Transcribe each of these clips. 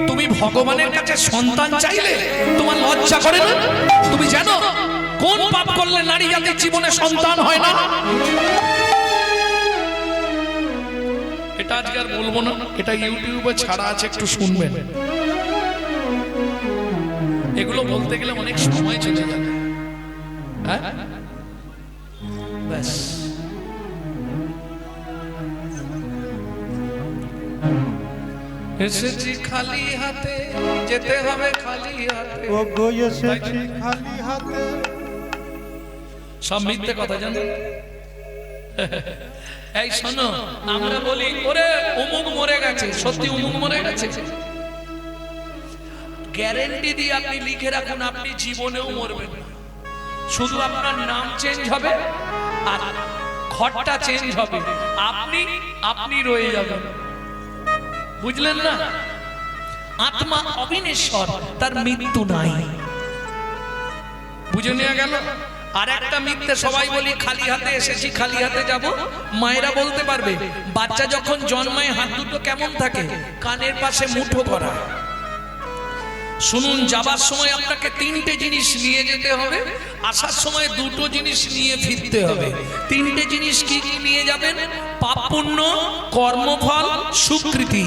তুমি ভগবানের কাছে সন্তান চাইলে তোমার লজ্জা করে না? তুমি জানো কোন পাপ করলে নারী জাতির জীবনে সন্তান হয় না? এটা আজকে আর বলবো না, এটা ইউটিউবে ছাড়া আছে, একটু শুনবেন। এগুলো বলতে গেলে অনেক সময় চলে যাবে। হ্যাঁ, ব্যাস। এসেছি খালি হাতে, যেতে হবে খালি হাতে। ও গো এসেছি খালি হাতে। সব মিথ্যে কথা জানো। এই শোনো, আমরা বলি ওরে অমুক মরে গেছে, সত্যি অমুক মরে গেছে? গ্যারেন্টি দিয়ে আপনি লিখে রাখুন, আপনি জীবনেও মরবেন না। শুধু আপনার নাম চেঞ্জ হবে আর ঘরটা চেঞ্জ হবে, আপনি রয়ে যাবেন। বুঝলেন না? আত্মা অবিনশ্বর, তার মৃত্যু নাই। বুঝে নেওয়া গেল? আর একটা মিথ্যে সবাই বলি খালি হাতে এসেছি, খালি হাতে যাব। মায়েরা বলতে পারবে, বাচ্চা যখন জন্মায় হাত দুটো কেমন থাকে? কানের পাশে মুঠো করা। শুনুন, যাবার সময় আপনাকে তিনটে জিনিস নিয়ে যেতে হবে, আসার সময় দুটো জিনিস নিয়ে ফিরতে হবে। তিনটে জিনিস কি কি নিয়ে যাবেন? পাপ পুণ্য, কর্মফল, স্বীকৃতি।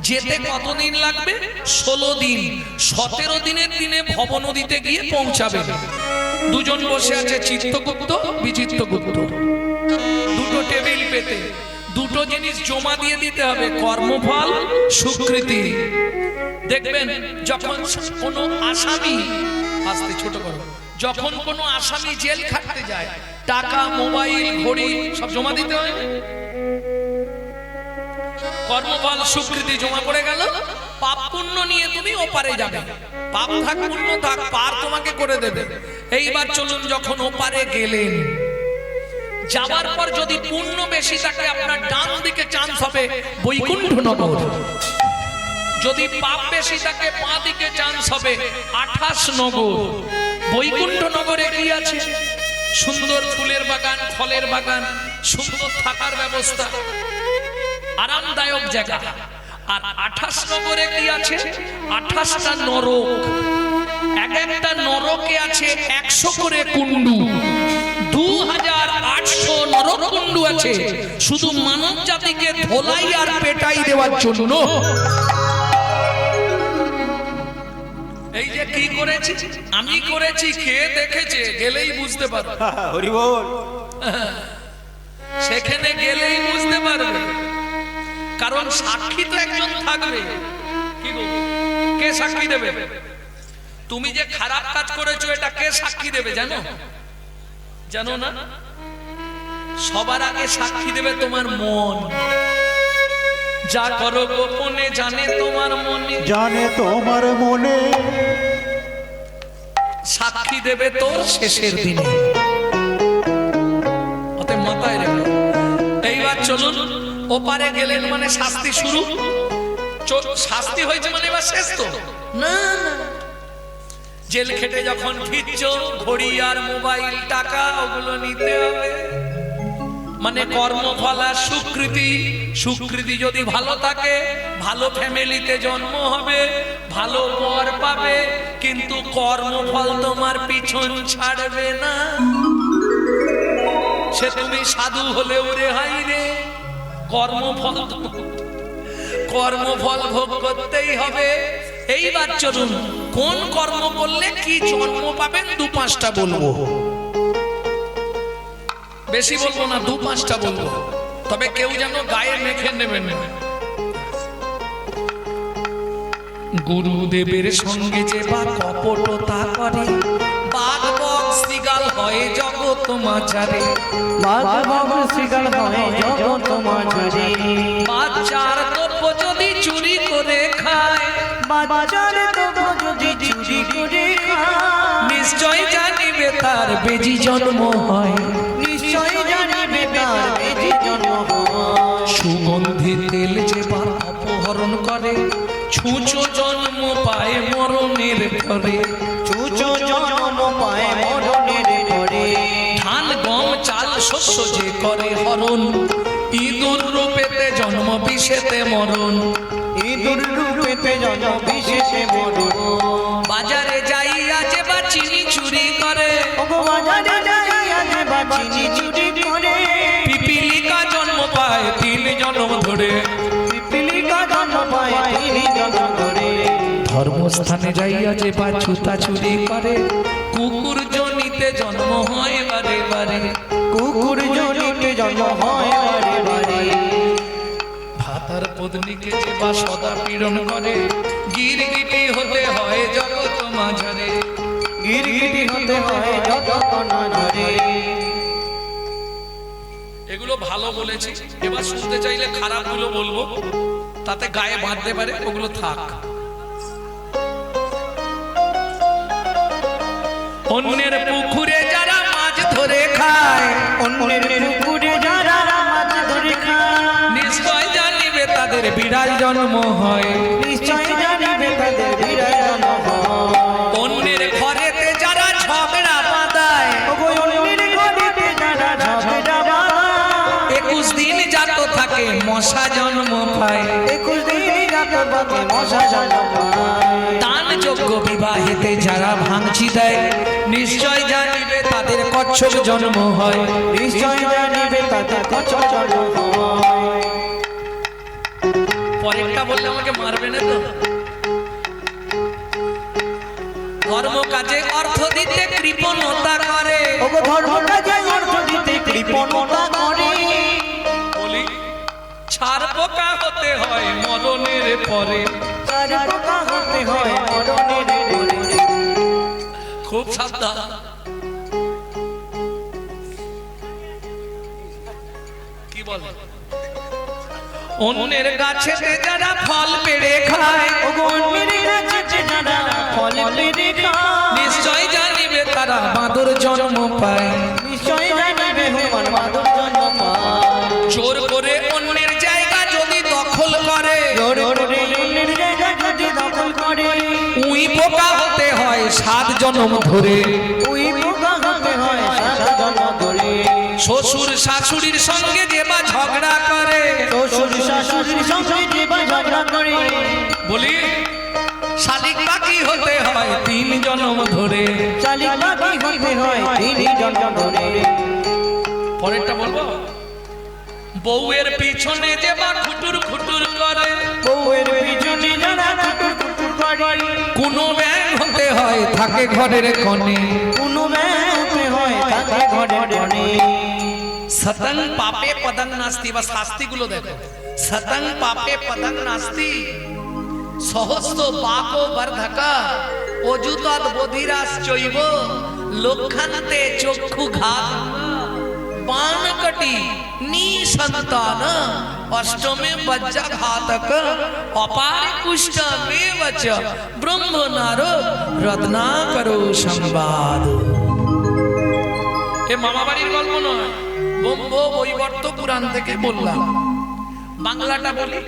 যেতে কতদিন লাগবে? 16 দিন। 17 দিনের দিনে ভব নদীতে গিয়ে পৌঁছাবে। দুজন বসে আছে, চিত্তগুপ্ত, বিচিত্রগুপ্ত। দুটো টেবিল পেতে দুটো জিনিস জমা দিয়ে দিতে হবে, কর্মফল, স্বীকৃতি। দেখবেন যখন কোনো আসামি, আস্তে ছোট করো, যখন কোনো আসামি জেল খাটতে যায়, টাকা, মোবাইল, ঘড়ি সব জমা দিতে হয়। কর্মফল, স্বীকৃতি জমা পড়ে গেল। পাপ পুণ্য নিয়ে তুমি ওপারে যাবে। পাপ থাক পুণ্য থাক, পার তোমাকে করে দেবে। এইবার চলুন, যখন ওপারে গেলেন, যাবার পর যদি পুণ্য বেশি থাকে, আপনার ডান দিকে চান্স হবে বৈকুণ্ঠ নগর। যদি পাপ বেশি থাকে, বাঁ দিকে চান্স হবে 28 নগর। বৈকুণ্ঠ নগরে কি আছে? সুন্দর ফুলের বাগান, ফলের বাগান, সুন্দর থাকার ব্যবস্থা, আরামদায়ক জায়গা। আর 28 নগরে কি আছে? 28টা নরক। এক একটা নরকে আছে 100 করে কুণ্ডু। 2800 নরক কুণ্ডু আছে শুধু মানব জাতিকে ধোলাই আর পেটাই দেওয়ার জন্য। এই যে কি করেছি আমি করেছি, কে দেখেছে? গেলেই বুঝতে পারবে। হরি বল। সেখানে গেলেই বুঝতে পারবে, কারণ সাক্ষী তো একজন থাকবে। কি গো, কে সাক্ষী দেবে? তুমি যে খারাপ কাজ করেছো, এটা কে সাক্ষী দেবে জানো? জানো না? সবার আগে সাক্ষী দেবে তোমার মন। যা করো গোপনে জানে তোমার মনে, জানে তোমার মনে। সাক্ষী দেবে তোর শেষের দিনে। অতএব মাথায় রেখো। এইবার চলুন, ওপারে গেলেন মানে শাস্তি শুরু। শাস্তি হয়েছে মানে এবার শেষ তো না। জেল খেটে যখন ফিরছ, ঘড়ি আর মোবাইল, টাকা, ওগুলো নিতে হবে। মানে কর্মফল আর স্বীকৃতি। স্বীকৃতি যদি ভালো থাকে, ভালো ফ্যামিলিতে জন্ম হবে, ভালো বর পাবে, কিন্তু কর্মফল তোমার পিছন ছাড়বে না। সে তুমি সাধু হলেও রেহাই রে, কর্মফল ভোগ করতেই হবে। এইবার চলুন, কোন কর্ম করলে কি জন্ম পাবেন 2-5টা বলবো। বেশি বলবো না, 2-5টা বলবো, তবে কেউ যেন গায়ে মেখে নেবেন না। গুরুদেবের সঙ্গে যে বা কপটতা করে, বাঘ বক শৃগাল হয় জগৎ মাঝারে। বাঘ বক শৃগাল হয় জগৎ মাঝারে। বাচ্চার দ্রব্য যদি চুরি করে খায়, বাচ্চার দ্রব্য যদি চুরি করে খায়, নিশ্চয় জানিবে তার বেজি জন্ম হয়। নিশ্চয় জানিবে তার বেজি জন্ম হয়। সুগন্ধি তেল যে বা অপহরণ করে, ছুঁচো জন্ম পায় মরণের ঘরে। ছুঁচো জন্ম পায় মরণের ঘরে। ধান, গম, চাল, শস্য যে করে হরণ, ইঁদুর রূপেতে জন্ম বিষেতে মরণ। ইঁদুর রূপেতে জন্ম বিষেতে মরণ। বাজারে যাইয়া যে বা চিনি চুরি করে, ওগো বাজারে যাইয়া যে বা চিনি চুরি করে, পিপিলিকা জন্ম পায় 3 জন্ম ধরে। পিপিলিকা জন্ম পায় 3 জন্ম ধরে। ধর্মস্থানে যাইয়া যে বা ছুতা চুরি করে, কুকুর জনিতে জন্ম হয় বারে বারে। কুকুর জনিতে জন্ম হয় বারে বারে। ভাতার পত্নীকে যে বা সদা পীড়ন করে, গিরগিটি হতে হয় জগৎ মাঝারে। গিরগিটি হতে হয় যত নজরে। এগুলো ভালো বলেছি, এবার শুনতে চাইলে খারাপগুলো বলবো, তাতে গায়ে বাঁধতে পারে, ওগুলো থাক। অন্যের পুকুরে যারা মাছ ধরে খায়, অন্যের পুকুরে যারা মাছ ধরে খায়, নিশ্চয় জানিবে তাদের বিড়াল জন্ম হয়। নিশ্চয় জানিবে তাদের বিড়াল জন্ম হয়। অন্যের ঘরেতে যারা ঝগড়া বাঁধায়, ওগো অন্যের ঘরেতে যারা ঝগড়া বাঁধায়, 21 দিন জাত থাকে মশা জন্ম পায়। 21 দিন জাত থাকে মশা জন্ম পায়। দান যোগ্য বিবাহেতে যারা ভাঙচি দেয়, নিশ্চয় জানিবে তাদের কচ্ছপ জন্ম হয়। নিশ্চয় জানিবে তাদের কচ্ছপ জন্ম হয়। পরেরটা বললে আমাকে মারবে না তো? ধর্ম কাজে অর্থ দিতে কৃপণতা করে, ওগো ধর্ম কাজে অর্থ দিতে কৃপণতা করে, বলি ছাড় পোকা হতে হয় মরণের পরে। চার পোকা হতে হয় মরণের পরে। খুব সাবধান। কি বলে? অন্যের গাছেতে যারা ফল পেড়ে খায়, ওগো অন্যের গাছেতে যারা ফল পেড়ে খায়, নিশ্চয় জানিবে তারা বাঁদর জন্ম পায়। নিশ্চয় জানিবে হুমান বাঁদর জন্ম পায়। জোর করে অন্যের জায়গা যদি দখল করে, জোর করে অন্যের জায়গা যদি দখল করে, উই পোকা হতে হয় 7 জন্ম ধরে। ওই পোকা হতে হয় 7 জন্ম ধরে। শ্বশুর শাশুড়ির সঙ্গে যে বা ঝগড়া করে, শ্বশুর শাশুড়ির সঙ্গে যে বা ঝগড়া করে, বলি শালিক পাখি হতে হয় 3 জন্ম ধরে। শালিক পাখি হতে হয় 3 জন্ম ধরে। পরেরটা বলবো, বউয়ের পিছনে যে বা খুটুর খুটুর করে, বউয়ের পিছনে যারা খুটুর খুটুর করে, কোনো ব্যাং হতে হয় থাকে ঘরের কোণে। কোনো ব্যাং হতে হয় থাকে ঘরের কোণে। সতং পাপে পদং নাস্তি, বা শাস্তিগুলো দেখো। সতং পাপে পদং নাস্তি, সহস্র পাপো বর্ধকা, অযুতৎ বধিরাস চৈব, লক্ষান্তে চক্ষু ঘাত, বানকটি নিসন্তান, অষ্টমে বজ্রঘাতক, অপার কুষ্ঠমেব চ ব্রহ্মনার রত্নাকরো সংবাদ। এ মামা বাড়ির গল্প নয়, ব্রহ্ম বৈবর্ত পুরাণ থেকে বললাম। বাংলাটা বলি,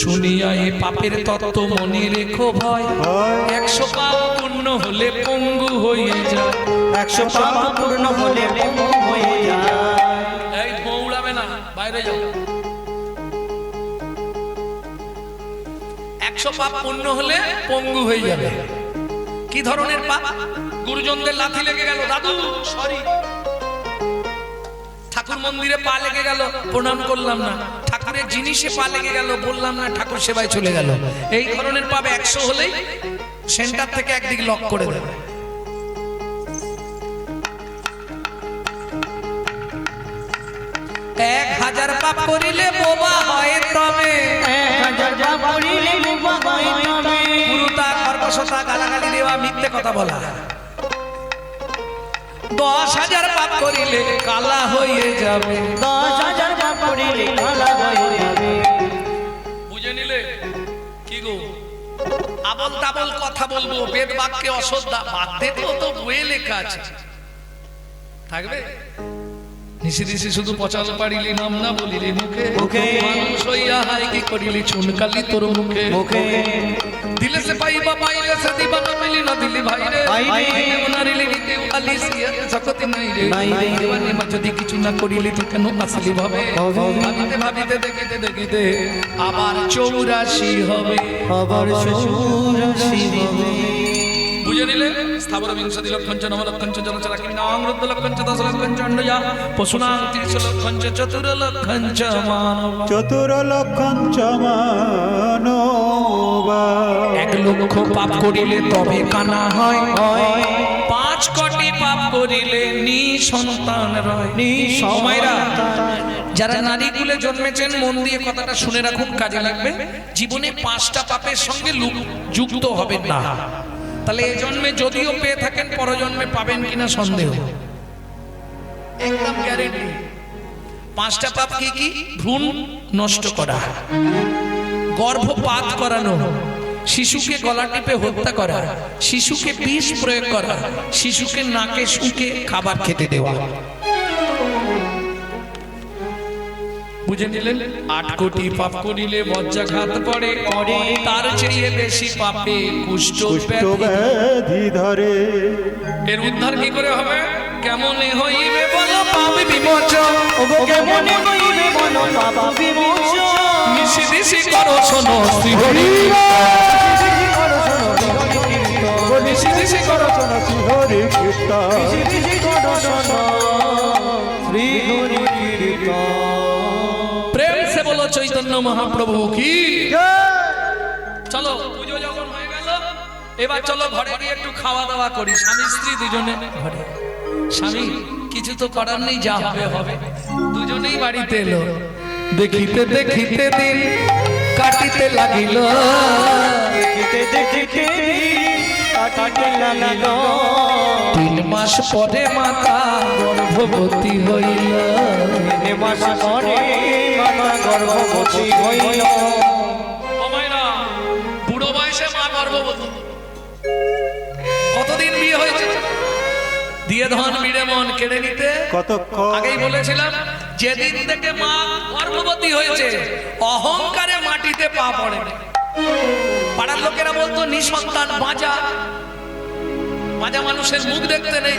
শুনিয়া এ পাপের তত্ত্ব মনে রেখো ভয়, 100 পাপ পূর্ণ হলে পঙ্গু হয়ে যায়। 100 পাপ পূর্ণ হলে পঙ্গু হয়ে যায়। এই দৌড়াবে না, বাইরে যাও। 100 পাপ পূর্ণ হলে পঙ্গু হয়ে যাবে। কি ধরনের পাপ? গুরুজনদের লাথি লেগে গেল, দাদু সরি। ঠাকুর মন্দিরে পা লেগে গেল, প্রণাম করলাম না। ঠাকুরের জিনিসে পা লেগে গেল, বললাম না, ঠাকুর সেবায় চলে গেল। এই ধরনের পাপ 100 হলেই সেন্টার থেকে একদিক লক করে দেবে। এক 1000 পাপ করিলে বোবা হয় তবে, 1000 পাপ করিলে বোবা হয় তবে, পুরুতা কর্কশতা গালাগালি দেওয়া মিথ্যে কথা বলা। 10,000 পাপ করিলে কালা হয়ে যাবে। 10,000 পাপ করিলে কালা হয়ে যাবে। বুঝে নিলে? কি গো, আবল তাবল কথা বলবো, বেদ বাক্যে অশ্রদ্ধা, বাধ্যে তো বইয়ে লেখা আছে, থাকবে? নিশি দিশি শুধু পচাল পাড়িলি, নাম না বলিলি মুখে, মুখে। মানুষ হইয়া হাই কি করিলি, চুনকালি তোর মুখে। মুখে দিলে সে পাইবা, পাইলে সে দিবা, না পেলি না দিলি ভাই রে মনারিলি নিতে আলি সিয়া সকতি নাই রে দেওয়ানি মা যদি কিছু না করিলি তুই কেন আসলি ভাবে ভাবিতে ভাবিতে দেখিতে দেখিতে আবার 84 হবে বুঝে নিলে স্থাবর বিংশতি লক্ষঞ্চ নব লক্ষঞ্চ জলচরা কিন্নাং রুদ্র লক্ষঞ্চ 10 লক্ষঞ্চ অন্ডয়া পশুনাং 30 লক্ষঞ্চ চতুর লক্ষঞ্চ মানব চতুর লক্ষঞ্চ মানব 1 লক্ষ পাপ করিলে তবে কানা হয় 5 কোটি পাপ করিলে নিঃসন্তান রয় সময়রা যারা নারী কুলে জন্মেছেন মন দিয়ে কথাটা শুনে রাখুন, কাজে লাগবে। জীবনে 5টা পাপের সঙ্গে যুক্ত হবেন না, তাহলে এই জন্মে যদিও পেয়ে থাকেন পরজন্মে পাবেন কিনা সন্দেহ, একদম গ্যারেন্টি। 5টা পাপ কি কি? ভ্রূণ নষ্ট করা, গর্ভপাত করানো, শিশুকে গলা টিপে হত্যা করা, শিশুকে বিষ প্রয়োগ করা, শিশুকে নাকে শুকে খাবার খেতে দেওয়া। বুঝে নিলেন? 8 কোটি পাপ করিলে বজ্রাঘাত পড়ে, তার চেয়ে বেশি পাপে কুষ্ঠ ব্যাধি ধরে। এর উদ্ধার কি করে হবে? কেমনে হইবে বলো পাপ বিমোচন, কেমনে হইবে বলো পাপ বিমোচন, নিশি নিশি করো শোনো শ্রী হরি, নিশি নিশি করো শোনো শ্রী হরি কীর্তন, শ্রী হরি কীর্তন। প্রেম সে বলো চৈতন্য মহাপ্রভু কি। চলো পুজো যখন হয়ে গেল, এবার চলো ঘরে গিয়ে একটু খাওয়া দাওয়া করি, স্বামী স্ত্রী দুজনে ঘরে। স্বামী কিছু তো করার নেই, যা হবে হবে। দুজনেই বাড়িতে এলো, দেখিতে দেখিতে দিন কাটিতে লাগিল, দেখিতে দেখিতে কাটিতে লাগিল, 3 মাস পরে মাতা গর্ভবতী হইল, 3 মাস পরে মাতা গর্ভবতী হইল। ও মায়েরা, বুড়ো বয়সে মা গর্ভবতী। কতদিন বিয়ে হয়েছে? দিয়ে ধন বিড়ে মন কেড়ে নিতে কতক্ষণ আগেই বলেছিলাম, যেদিন থেকে মা গর্ভবতী হয়েছে অহংকারে মাটিতে পা পড়ে। পাড়ার লোকেরা বলতো নিঃসন্তান বাঁচা, বাঁচা মানুষের মুখ দেখতে নেই।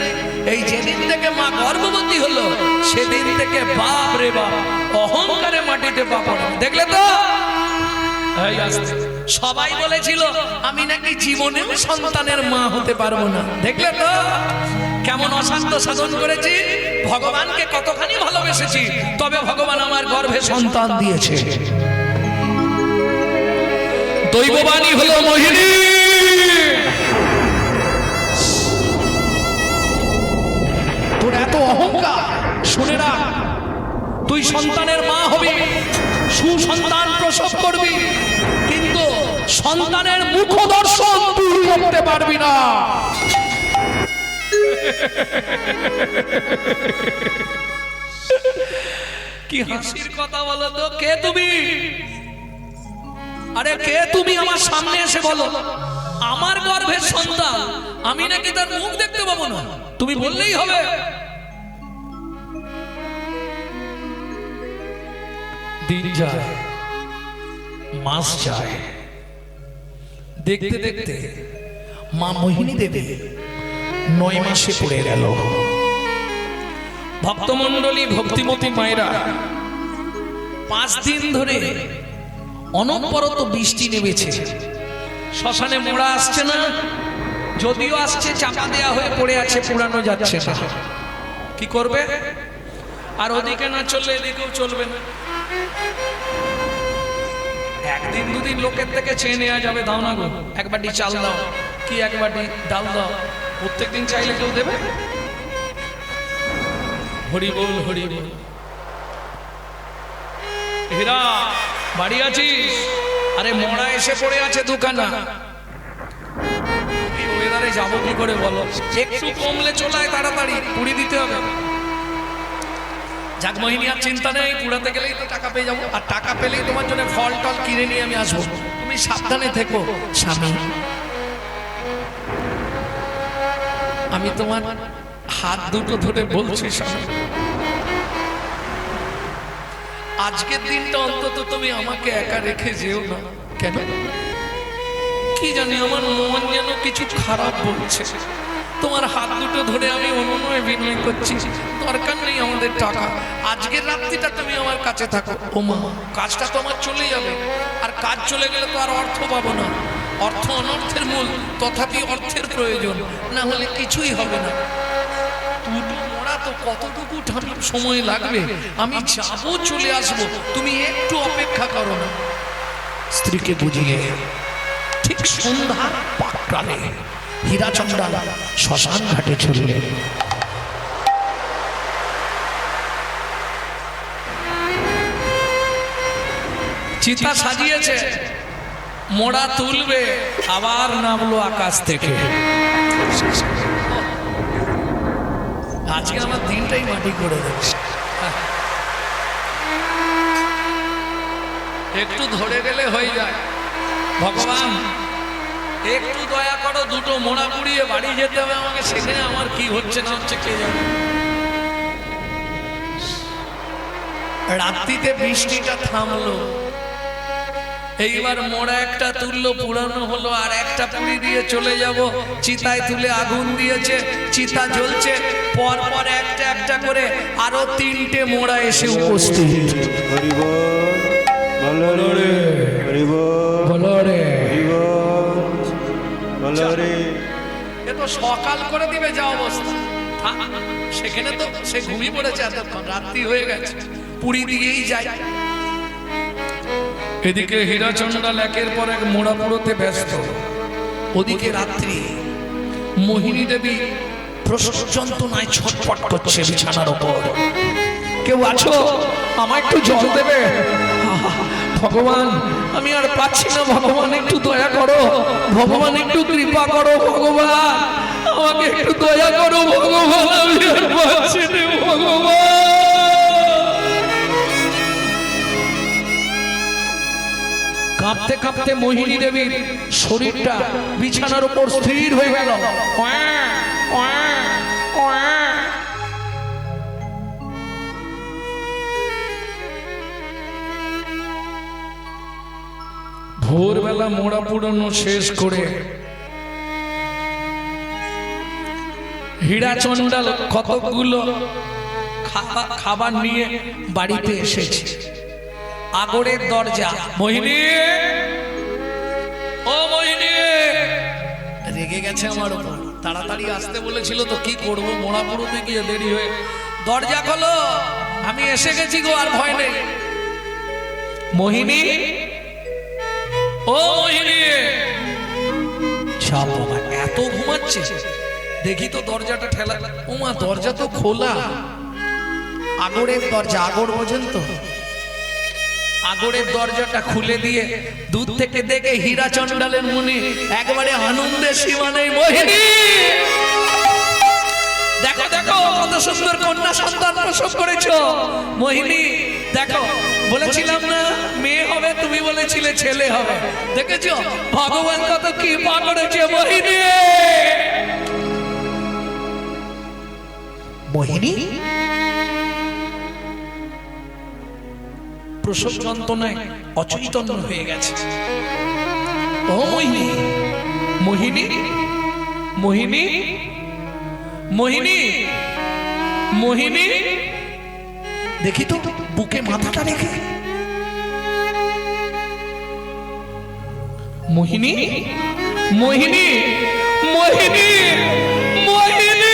এই যেদিন থেকে মা গর্ভবতী হলো সেদিন থেকে বাপ রে বাপ অহংকারে মাটিতে পা পড়ে। দেখলে তো? সবাই বলেছিল আমি নাকি জীবনেও সন্তানের মা হতে পারবো না। দেখলে তো কেমন অসাধ্য সাধন করেছি, ভগবানকে কতখানি ভালোবেসেছি, তবে ভগবান আমার গর্ভে সন্তান দিয়েছে। দৈববাণী হলো মোহিনী। তোর এত অহংকার, শুনে রাখ, তুই সন্তানের মা হবি, সুসন্তান প্রসব করবি, কিন্তু সন্তানের মুখ দর্শন তুই করতে পারবি না। কি হাসির কথা বলো তো? কে তুমি? আরে কে তুমি? আমার সামনে এসে বলো আমার গর্ভের সন্তান, আমি নাকি তার মুখ দেখতে পাবো না? তুমি বললেই হবে। দিন যায়, মাস যায়, দেখতে দেখতে মা মোহিনী দেবী 9 মাসে পড়ে গেল। ভক্তমণ্ডলী, ভক্তিমতী মায়েরা 5 দিন ধরে অনবরত বৃষ্টি নেমেছে। শ্মশানে মোড়া আসছে না, যদিও আসছে চাপা দেয়া হয়ে পড়ে আছে, পুরানো যাচ্ছে না। কি করবে? আর ওদিকে না চললে এদিকেও চলবে না। একদিন দুদিন লোকের থেকে চেয়ে নেওয়া যাবে, দাও না গো 1 বাটি চাল দাও, কি 1 বাটি ডাল দাও, প্রত্যেকদিন চাইলে কেউ দেবে? হরি বল, হরি বল। হীরা বাড়ি আছিস? আরে মোড়া এসে পড়ে আছে দুখানা, এই ওয়েদারে যাবো কি করে বলো? একটু কমলে চলায় তাড়াতাড়ি পুড়ি দিতে হবে। যাক মোহিনী, আর চিন্তা নেই, পুরাতে গেলেই তো টাকা পেয়ে যাবো, আর টাকা পেলেই তোমার জন্য ফল টল কিনে নিয়ে আমি আসবো। তুমি সাবধানে থেকো স্বামী। আমি তোমার হাত দুটো ধরে বলছি স্বামী, আজকের দিনটা অন্তত তুমি আমাকে একা রেখে যেও না। কেন? কি জানি আমার মন যেন কিছু খারাপ বলছে। তোমার হাত দুটো ধরে আমি অনুনয় বিনয় করছি, দরকার নেই আমাদের টাকা, আজকের রাত্রিটা তুমি আমার কাছে থাকো। ও মা, কাজটা তো আমার চলে যাবে, আর কাজ চলে গেলে তো আর অর্থ পাবো না। অর্থ অনর্থের মূল, তথাপি অর্থের প্রয়োজন, না হলে কিছুই হবে না। দুটো মোড়া তো কতটুকু সময় লাগবে, আমি যাবো, চলে আসবো, তুমি একটু অপেক্ষা করো না। স্ত্রীকে বুঝিয়ে ঠিক সন্ধ্যা পাককালে হীরাচন্দ্র শ্মশান ঘাটে চললেন। চিতা সাজিয়েছে, মোড়া তুলবে, আবার নামলো আকাশ থেকে। আজকে আমার দিনটাই মাটি করে দেবে। একটু ধরে গেলে হয়ে যায়। ভগবান একটু দয়া করো, দুটো মোড়া পুড়িয়ে বাড়ি যেতে হবে আমাকে, সেখানে আমার কি হচ্ছে না হচ্ছে কে জানে। রাত্রিতে বৃষ্টিটা থামলো, এইবার মোড়া একটা তুললো, পুরানো হলো, আর একটা পুড়ি দিয়ে চলে যাব। চিতায় তুলে আগুন দিয়েছে, চিতা জ্বলছে, পর পর একটা একটা করে আরো তিনটে মোড়া এসে উপস্থিত। এ তো সকাল করে দিবে যা অবস্থা, সেখানে তো সে ঘুমিয়ে পড়েছে, এতক্ষণ রাত্রি হয়ে গেছে, পুরী দিয়েই যায়। এদিকে হীরাচন্দ্র একের পর এক মোড়া পুরোতে ব্যস্ত, ওদিকে রাত্রি। মোহিনী দেবী প্রসব যন্ত্রণায় ছটফট করছে বিছানার উপর। কেউ আছো, আমায় একটু জল দেবে? ভগবান আমি আর পাচ্ছি না, ভগবান একটু দয়া করো, ভগবান একটু কৃপা করো, ভগবান আমাকে একটু দয়া করো, ভগবান আমি আর পাচ্ছি না, ভগবান। কাঁপতে কাঁপতে মোহিনী দেবীর শরীরটা বিছানার উপর স্থির হয়ে গেল। ভোরবেলা মোড়া পুরানো শেষ করে হীরাচন্দ্র কতগুলো খাবার নিয়ে বাড়িতে এসেছে। আগরের দরজা, মোহিনী, ও মোহিনী, রেগে গেছে আমার উপর, তাড়াতাড়ি আসতে বলেছিল তো কি করব, মোড়া পুরোতে গিয়ে দেরি হয়ে। দরজা খোলো, আমি এসে গেছি গো, আর ভয় নেই। মোহিনী, ও মোহিনী, ছাপ বাবা, এত ঘুমাচ্ছে, দেখি তো দরজাটা ঠেলা। ও মা, দরজা তো খোলা, আগরের দরজা, আগর বোঝেন তো, আগরের দরজাটা খুলে দিয়ে দূর থেকে দেখে হীরাচন্দ্রের মনে একবারে আনন্দের সীমা নেই। মোহিনী, দেখো দেখো কত সুন্দর কন্যা সন্তান প্রসব করেছো। মোহিনী দেখো, বলেছিলাম না মেয়ে হবে, তুমি বলেছিলে ছেলে হবে, দেখেছো ভগবান কত কৃপা করেছে। মোহিনী, মোহিনী প্রসব যন্ত্রণায় অচৈতন্য হয়ে গেছে। ও মোহিনী, মোহিনী, মোহিনী, মোহিনী, মোহিনী, দেখি তো বুকে মাথাটা রেখে। মোহিনী, মোহিনী, মোহিনী, মোহিনী,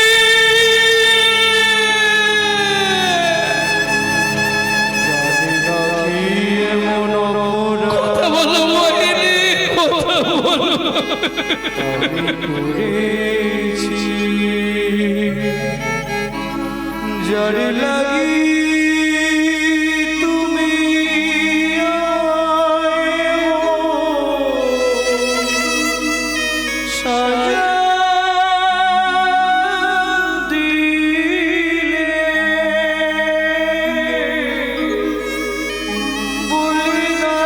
কথা বলো মোহিনী, কথা বলো। জড় লাগি তুমি সাজা দিলে বলি না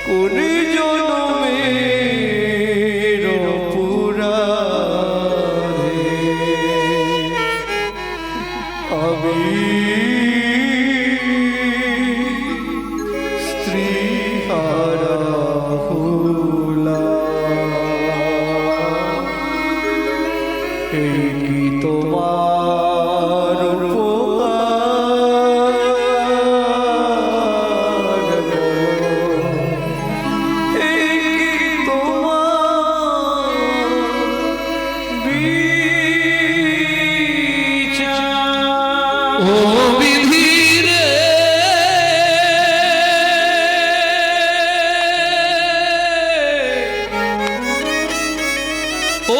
কোন জনমে আমি স্ত্রী হারা হলাম। এই কি তোমার উপকার গো? এই কি তোমার বিচার? ও বিধি রে,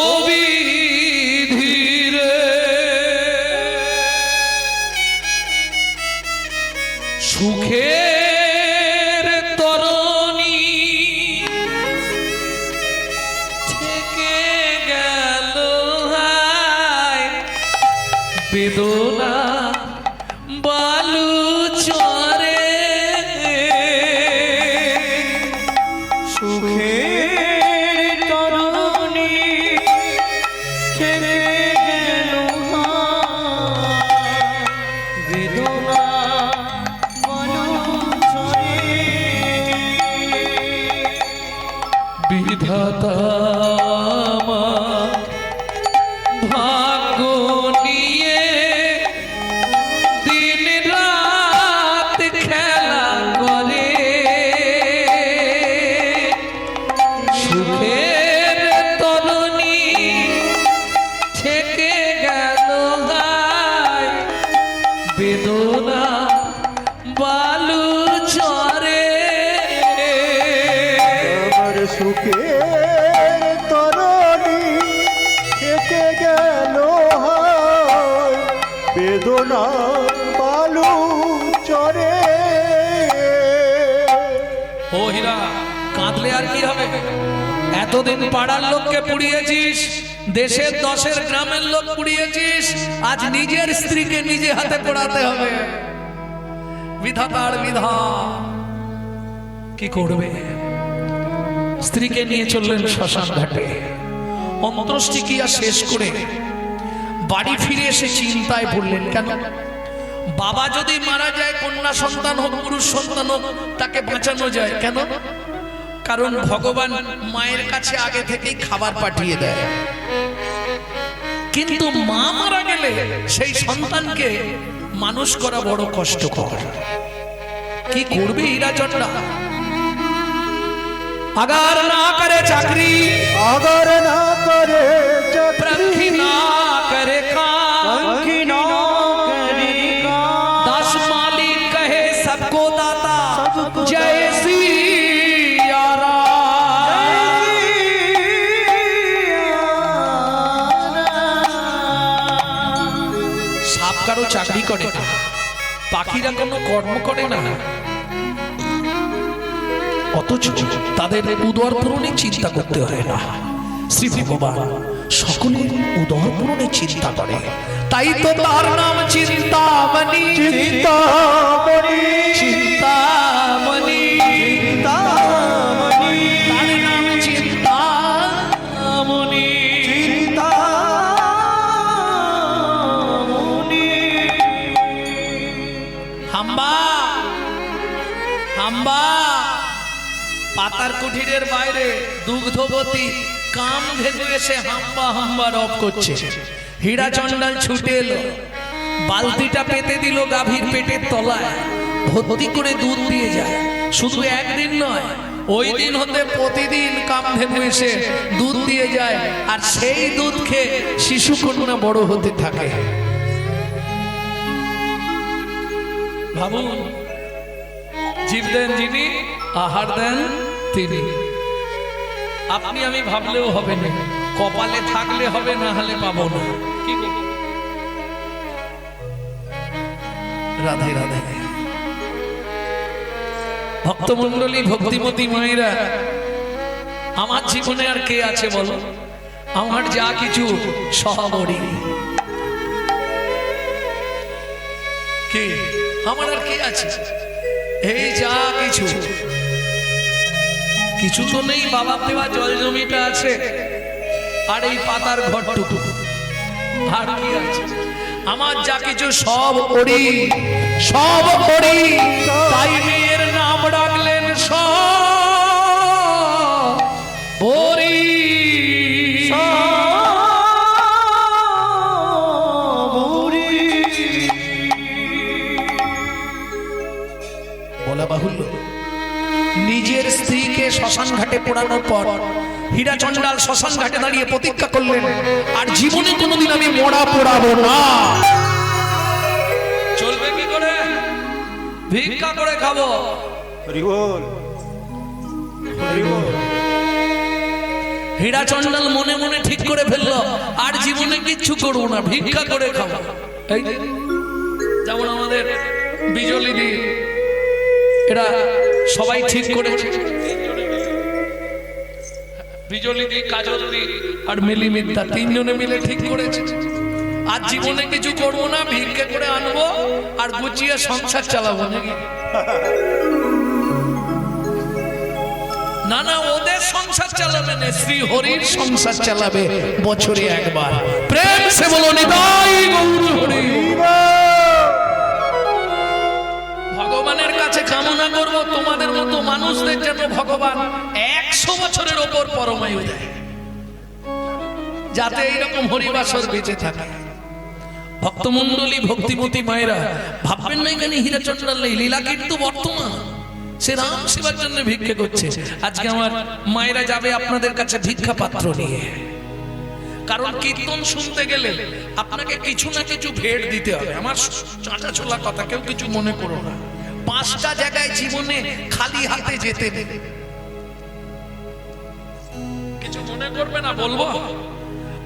ও বিধি রে, সুখের তরণী থেকে গেল হায় বেদনা বালু চরে। সুখের তরুণী ছেড়ে গেল বেদনা বলো ছড়ে। বিধাতা আমার ভাগ্য নিয়ে দিন রাত খেলা করে। সুখের তরণী থেকে গেল হায় বেদনা বালু চরে। আমার সুখের তরণী থেকে গেল হায় বেদনা বালু চরে। ও হীরা, কাঁদলে আর কি হবে? এতদিন পাড়ার লোককে পুড়িয়েছিস, দেশের দশের গ্রামের লোক পুড়িয়েছিস, আজ নিজের স্ত্রীকে নিজে হাতে পোড়াতে হবে। বিধাতার বিধান কি করবে? স্ত্রীকে নিয়ে চললেন শ্মশান ঘাটে। অন্ত্যেষ্টিক্রিয়া শেষ করে বাড়ি ফিরে এসে চিন্তায় পড়লেন, কেন বাবা যদি মারা যায়, কন্যা সন্তান হোক পুরুষ সন্তান হোক, তাকে বাঁচানো যায় কেন? কারণ ভগবান মায়ের কাছে আগে থেকেই খাবার পাঠিয়ে দেয়। কিন্তু মা মারা গেলে সেই সন্তানকে মানুষ করা বড় কষ্টকর। কি করবে হীরাচন্দ্রা? अगर ना करे चाकरी, अगर ना करे प्रखी ना करे काम, पंखी ना करे काम, दास मालिक कहे सबको दाता, सबको जय सिया राम। সাপ কারো চাকরি করে না, পাখিরা কোনো কর্ম করে না, অথচ তাদের উদর পূরণে চিন্তা করতে হয় না। শ্রী ভগবান সকলের উদর পূরণে চিন্তা করে, তাই তো তার নাম চিন্তামণি। চিন্তামণি চিন্তামণি, চিন্তামণি তার নাম চিন্তামণি। চিন্তামণি। হাম্বা হাম্বা, পাতার কুঠিরের বাইরে দুগ্ধবতী কাম ধেনু এসে হাম্বা হাম্বা রব করছে। হীরাচন্দ্র ছুটে এলো, বালতিটা পেতে দিল গাভীর পেটের তলায়, ভর্তি করে দুধ দিয়ে যায়। শুধু একদিন নয়, ওই দিন হতে প্রতিদিন কামধেনু এসে দুধ দিয়ে যায়, আর সেই দুধ খেয়ে শিশু কন্যা বড় হতে থাকে। ভাবুন, জীব দেন যিনি, আহার দেন তিনি। আপনি আমি ভাবলেও হবে না, কপালে থাকলে হবে, না হলে পাবো না। কি গো? রাধে রাধে। ভক্তমণ্ডলী, ভক্তিমতী মায়েরা, আমার জীবনে আর কে আছে বলো? আমার যা কিছু সহবরী। কে? আমার আর কে আছে? এই যা কিছু, কিছু তো নেই, বাবার দেওয়া জল জমিটা আছে, আর এই পাতার ঘরটুকু, আর কি আছে? আমার যা কিছু সব ওরি, সব ওরি, তাই মেয়ের নাম রাখলেন সব ওরি। বলা বাহুল্য, নিজের স্ত্রীকে শ্মশান ঘাটে পোড়ানোর পর হীরা চন্ডাল শ্মশান ঘাটে দাঁড়িয়ে প্রতিজ্ঞা করলেন, আর জীবনে কোনোদিন আমি মরা পোড়াবো না। চলবে কি করে? ভিক্ষা করে খাবো। হীরা চন্ডাল মনে মনে ঠিক করে ফেললো, আর জীবনে কিচ্ছু করবো না, ভিক্ষা করে খাবো। এই যেমন আমাদের বিজলিদি, এরা সবাই ঠিক করেছে, বিজলিদি, কাজলদি আর মিলিমিদ্যা তিনজনে মিলে ঠিক করেছে, আর জীবনে কিছু করবো না, ভিক্ষা করে আনবো আর গুছিয়ে সংসার চালাবো। নাকি না না, ওদের সংসার চালাবে না, শ্রী হরির সংসার চালাবে বছরে একবার। প্রেম সে বলো নিতাই গৌর হরি। ভগবানের কাছে কামনা করব তোমাদের মতো মানুষদের জন্য ভগবান 100 বছরের ওপর পরমায়ু দেয়, যাতে এইরকম হরিবাসর বেঁচে থাকে। ভক্তমন্ডলী, ভক্তিমতী মায়েরা ভাববেন না এখানে হীরা চন্ডাল নেই, লীলা কিন্তু বর্তমান। সে রাম সেবার জন্য ভিক্ষে করছে। আজকে আমার মায়েরা যাবে আপনাদের কাছে ভিক্ষা পাত্র নিয়ে, কারণ কীর্তন শুনতে গেলে আপনাকে কিছু না কিছু ভেট দিতে হবে। আমার চাঁচা ছোলা কথা, কেউ কিছু মনে করো না। 5টা জায়গায় জীবনে খালি হাতে যেতে নেই, কিছু মনে করবে না, বলবো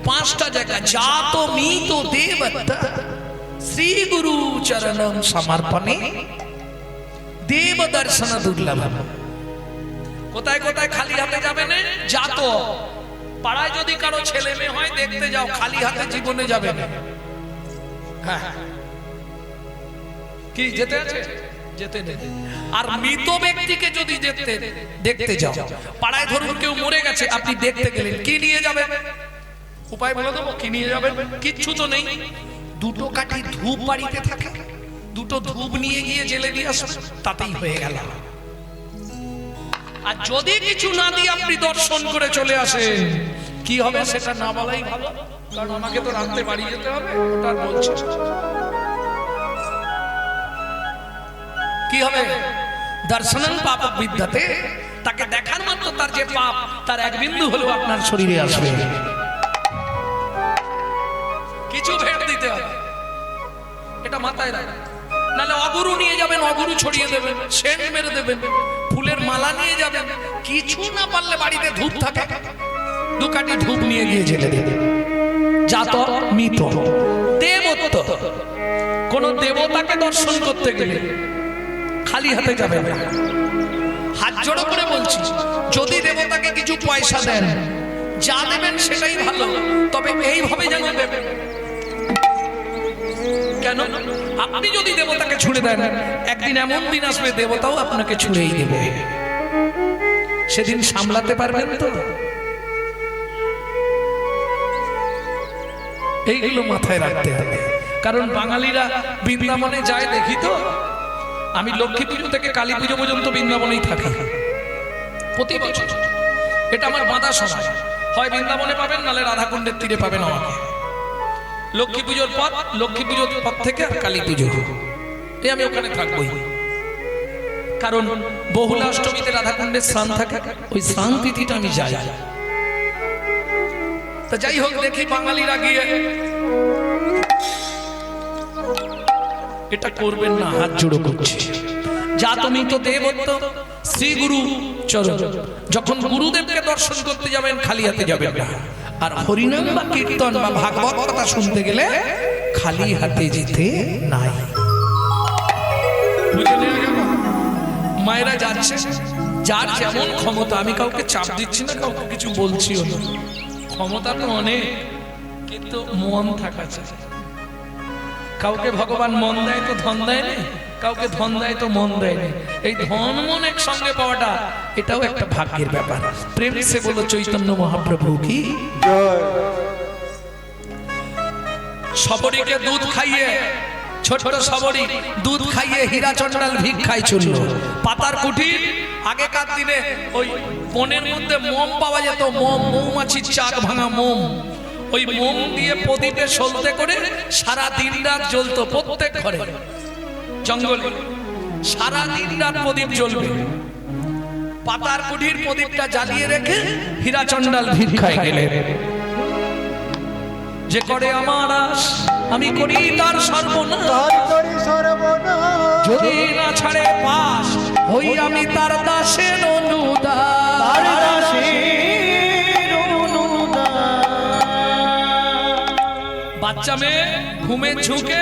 5টা জায়গা। জাতো মিতো দেবতা শ্রী গুরু চরণম সমর্পণে দেব দর্শন দুর্লভ। কোথায় কোথায় খালি হাতে যাবে না? জাতো পাড়ায় যদি কারো ছেলে মেয়ে হয় দেখতে যাও, খালি হাতে জীবনে যাবে না। হ্যাঁ, কি যেতে আছে? যেতে নেই। আর মৃত ব্যক্তিকে যদি দেখতে যাও, পাড়ায় ধরুন কেউ মরে গেছে, আপনি দেখতে গেলেন, কি নিয়ে যাবেন? উপায় বলে দেবো, কি নিয়ে যাবেন? কিচ্ছু তো নেই। 2টো কাঠি ধূপ বাড়িতে থাকে, 2টো ধূপ নিয়ে গিয়ে জেলে দিয়ে আসবেন, তাতেই হয়ে গেল। আর যদি কিছু না দিয়ে আপনি দর্শন করে চলে আসেন, কি হবে সেটা না বলাই ভালো, কারণ আমাকে তো রাতে বাড়ি যেতে হবে। ওটা বলছে কি হবে? দর্শনং পাপ বিদ্যাতে, তাকে দেখার মাত্র তার যে পাপ, তার 1 বিন্দু হলেও আপনার শরীরে আসবে। কিছু ভেট দিতে হবে, এটা মাথায় রাখবেন। নাহলে অগুরু নিয়ে যাবেন, অগুরু ছড়িয়ে দেবেন, সেন্ট মেরে দেবেন, ফুলের মালা নিয়ে যাবেন, কিছু না পারলে বাড়িতে ধূপ থাকে, 2 কাঠি ধূপ নিয়ে গিয়ে জেলে দেবেন। জাত মিত দেবত্ব, কোন দেবতাকে দর্শন করতে গেলে খালি হাতে যাবেন না। হাত জোড়ো করে বলছি, যদি দেবতাকে কিছু পয়সা দেন, যা দেবেন সেটাই ভালো, তবে এইভাবে যেন দেবেন। কেন? আপনি যদি দেবতাকে ছুড়ে দেন, একদিন এমন দিন আসবে দেবতাও আপনাকে ছুড়েই দেবে। সেদিন সামলাতে পারবেন তো? এইগুলো মাথায় রাখতে হবে। কারণ বাঙালিরা বৃন্দাবনে যায় দেখি তো, আমি লক্ষ্মী পুজো থেকে কালী পুজো পর্যন্ত বৃন্দাবনেই থাকি প্রতি বছর। এটা আমার বাঁধা সময়, হয় বৃন্দাবনে পাবেন, নাহলে রাধাকুণ্ডের তীরে পাবেন আমাকে। লক্ষ্মী পুজোর পর থেকে আর কালী পুজো, এই আমি ওখানে থাকবোই। কারণ বহুলা অষ্টমীতে রাধাকুণ্ডের স্নান থাকে, ওই স্নান তিথিটা আমি যাই। তা যাই হোক, দেখি বাঙালিরা গিয়ে এটা করবেন না, হাত জোড়ো করছে। যা তুমি তো দেবত্ব শ্রী গুরু চরণ, যখন গুরুদেবকে দর্শন করতে যাবেন খালি হাতে যাবেন না। আর হরিনাম বা কীর্তন বা ভাগবত কথা শুনতে গেলে খালি হাতে যেতে নাই। মায়েরা যাচ্ছে, যার যেমন ক্ষমতা, আমি কাউকে চাপ দিচ্ছি না, কাউকে কিছু বলছিও না। ক্ষমতা তো অনেক, কিন্তু মন থাকা চাই। কাউকে ভগবান মন দেয় তো ধন দেয় না, কাউকে ধন দেয় তো মন দেয় না। এই ধন মন একসঙ্গে পাওয়াটা, এটাও একটা ভাগ্যের ব্যাপার। প্রেম সে বলো চৈতন্য মহাপ্রভু কি জয়। সবরীকে দুধ খাইয়ে, ছোট্ট সবরী দুধ খাইয়ে হীরা চন্ডাল ভিক্ষায় চলল। পাতার কুঠির আগেকার দিনে ওই বনের মধ্যে মোম পাওয়া যেত, মোম, মৌমাছির চাক ভাঙা মোম, ওই মোম দিয়ে প্রদীপে সলতে করে সারা দিন রাত জ্বলতো প্রত্যেক ঘরে জঙ্গলে, সারা দিন রাত প্রদীপ জ্বলবে। পাতার কুঠির প্রদীপটা জ্বালিয়ে রেখে হীরা চন্ডাল ভিক্ষায় গেলেন। যে করে আমার আশ আমি করি তার সর্বনাশ, যদি না ছাড়ে পাশ হই আমি তার দাসের অনুদাস। বাচ্চা মেয়ে ঘুমে ঝুঁকে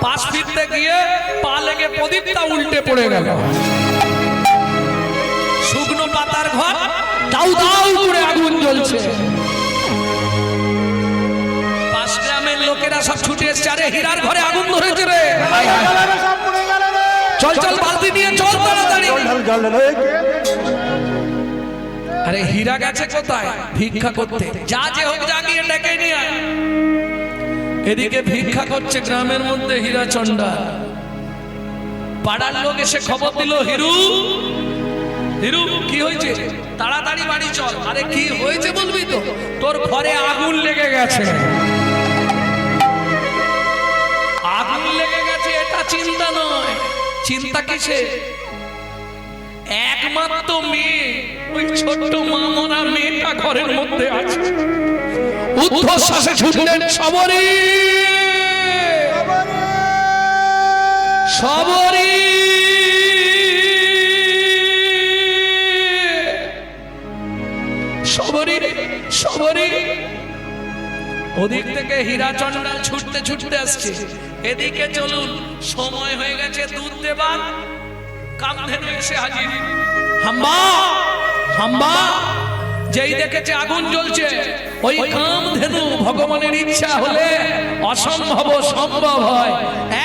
পাশ ফিরতে গিয়ে পা লেগে প্রদীপটা উল্টে পড়ে গেল। শুকনো পাতার ঘর, দাউ দাউ করে আগুন জ্বলছে। পাশ গ্রামের লোকেরা সব ছুটে এসছে, আরে হীরার ঘরে আগুন ধরেছে রে, চল চল বালতি নিয়ে চল তাড়াতাড়ি। আরে হীরা গেছে কোথায়? ভিক্ষা করতে। যা যে হোক যা গিয়ে ডেকে নিয়ে আয়। এদিকে ভিক্ষা করছে গ্রামের মধ্যে হীরা চন্ডাল। পাড়ার লোক এসে খবর দিল, হিরু হিরু কি হয়েছে? তাড়াতাড়ি বাড়ি চল। আরে কি হয়েছে বলবি তো? তোর ঘরে আগুন লেগে গেছে। আগুন লেগে গেছে এটা চিন্তা নয়, চিন্তা কিসে? একমাত্র মেয়ে, ওই ছোট্ট মামরা মেয়েটা ঘরের মধ্যে আছে। উদ্ধশ্বাসে ছুটলেন সবরী, সবরী, সবরী, সবরী। ওদিক থেকে হীরা চন্ডাল ছুটতে ছুটতে আসছে। এদিকে চলুন, সময় হয়ে গেছে দুধ দেবার। কামধেনু এসে হাজির। হাম্বা, হাম্বা। যেই দেখেছে আগুন জ্বলছে, ওই কামধেনু ভগবানের ইচ্ছা হলে অসম্ভব সম্ভব হয়।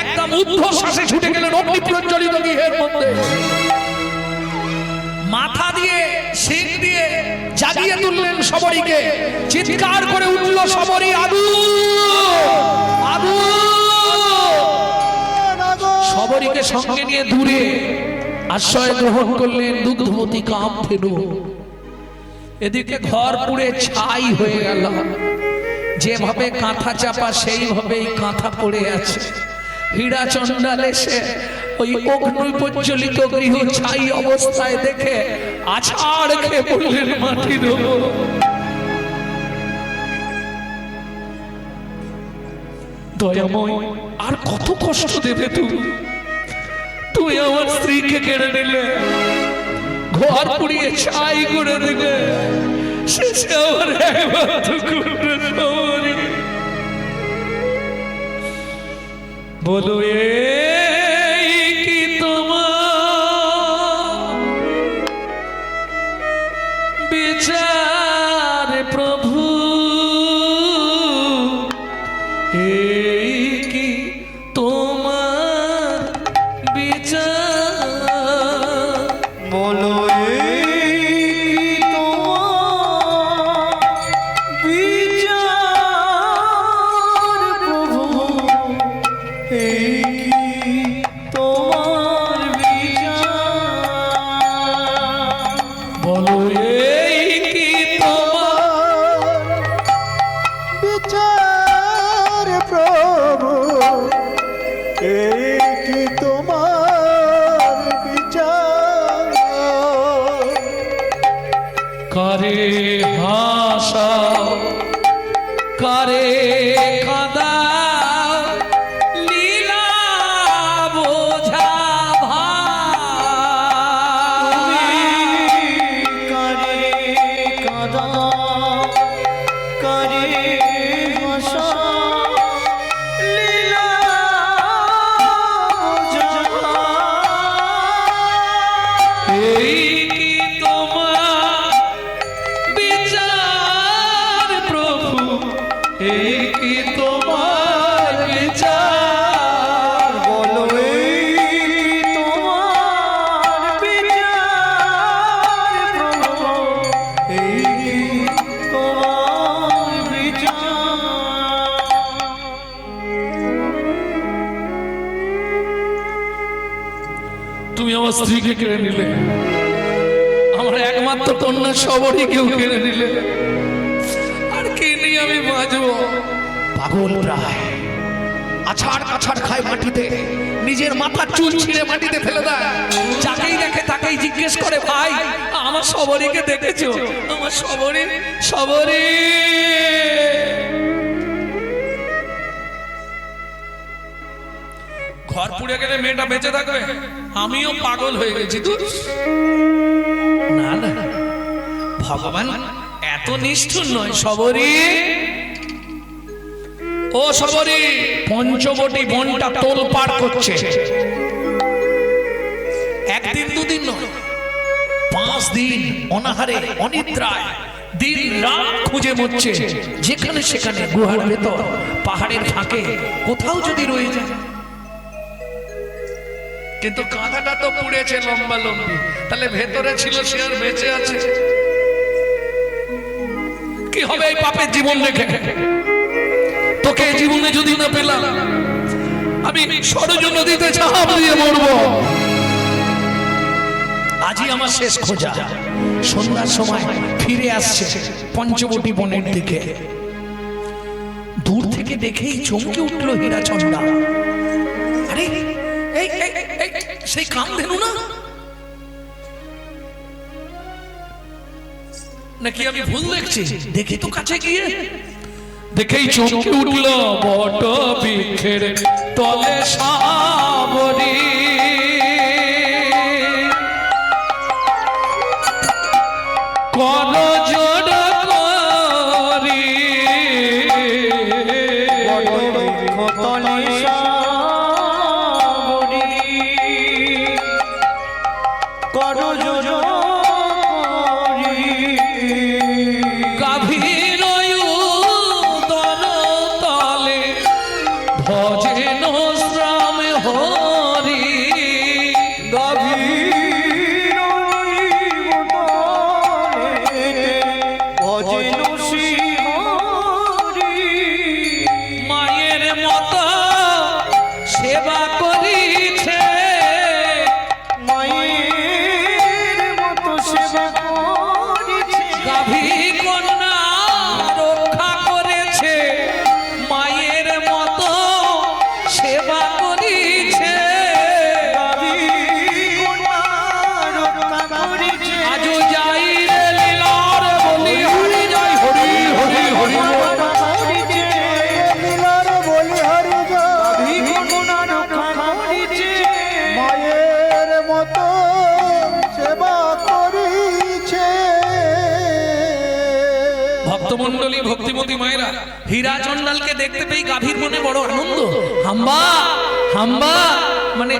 একদম ঊর্ধ্বশ্বাসে ছুটে গেলেন অগ্নি প্রজ্বলিত গৃহের মধ্যে। মাথা দিয়ে শিং দিয়ে জাগিয়ে তুললেন সবরীকে। চিৎকার করে উঠল সবরী, আগুন, আগুন। সবরীকে সঙ্গে নিয়ে দূরে আশ্রয় গ্রহণ করলেন দুগ্ধবতী কামধেনু। এদিকে ঘর পুড়ে ছাই হয়ে গেল। যেভাবে কাঁথা চাপা সেইভাবেই কাঁথা পড়ে আছে। হীরা চন্ডাল এসে ওই অগ্নি প্রজ্বলিত গৃহ ছাই অবস্থায় দেখে আছাড় খেয়ে পড়লেন মাটির উপর। দয়াময়, আর কত কষ্ট দেবে তুমি? তুমি আমার স্ত্রীকে কেড়ে নিলে, ঘর পুড়িয়ে ছাই করে দিলে, শেষে আমার একমাত্র কুকুর সবরী। বলো এই কি তোমার বিচার প্রভু? এই কি তোমার বিচার? বলো করে হাসা, করে কাদা, লীলা বোঝা ভাই। করে কাদা, করে হাসা, লীলা বোঝা ভাই। এই কি তোমার বিচার তুমি আমার স্ত্রীকে কেড়ে নিলে, আমার একমাত্র কন্যা সবরই কেউ কেড়ে নিলে, আর কে নিয়ে আমি বাঁচবো? পাগল প্রায় আছাড় কাছাড় খায় মাটিতে, নিজের মাথার চুল ছিঁড়ে মাটিতে ফেলে দেয়। যাকেই দেখে তাকেই জিজ্ঞেস করে, ভাই আমার সবরীকে দেখেছো? আমার সবরী, সবরী। ঘর পুড়ে গেলে মেয়েটা বেঁচে থাকবে? আমিও পাগল হয়ে গেছি। তো না না, ভগবান এত নিষ্ঠুর নয়। সবরী, ও সবরী, পঞ্চবটী বনটা তোলপাড় করছে। একদিন দুদিন নয়, 5 দিন অনাহারে অনিদ্রায় দিন রাত খুঁজে মরছে, যেখানে সেখানে, গুহার ভেতর, পাহাড়ের ফাঁকে, কোথাও যদি রয়ে যায়। কিন্তু কাঁথাটা তো পুড়েছে লম্বা লম্বি, তাহলে ভেতরে ছিল সে আর বেঁচে আছে? কি হবে এই পাপের জীবন রেখে? তোকে জীবনে যদি না পেলাম, আমি সরজ নদীতে ঝাঁপ দিয়ে মরবো। আজই আমার শেষ খোঁজা। সন্ধ্যার সময় ফিরে আসছে পঞ্চবটী বনের দিকে। দূর থেকে দেখেই চমকে উঠলো হীরাচন্দ্রা। আরে এই সেই কামধেনু না? নাকি আমি ভুল দেখছি? দেখি তো কাছে গিয়ে। দেখেই চমকে উঠল বট বৃক্ষের তলে সাবরী। করজোড় করি গাভীর উদর তলে ভজেন শ্রাম হরি। মায়ের মতো সেবা করিছে, গাভী কন্যা রক্ষা করেছে, মায়ের মতো সেবা করিছে। আজও যাই রে লীলার বলি, হরি জয়, হরি হরি হরি মায়ের মতো সেবা করিছে। ভক্তমণ্ডলী, ভক্তিমতী মায়েরা, হীরাচন্দ্রালকে দেখতে পেয়ে গাভীর মনে বড় আনন্দ। হাম্বা হাম্বা, মানে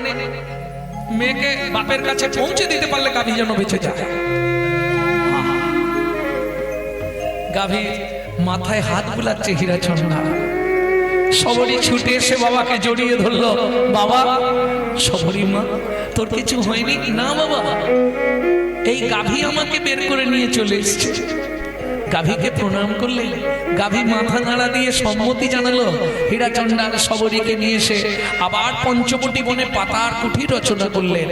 মেয়েকে বাপের কাছে পৌঁছে দিতে পারলে গাভী যেন বেঁচে যায়। গাভী মাথায় হাত বুলাচ্ছে হীরাচন্দ্রা। সবরী ছুটে এসে বাবাকে জড়িয়ে ধরলো। বাবা, সবরী মা, তোর কিছু হয়নি? না বাবা, এই গাভী আমাকে বের করে নিয়ে চলে এসেছে। গাভীকে প্রণাম করলে গাভী মাথা নাড়া দিয়ে সম্মতি জানালো। হীরাচন্দ্রাল সবরীকে নিয়ে এসে আবার পঞ্চবটী বনে পাতার কুঠি রচনা করলেন।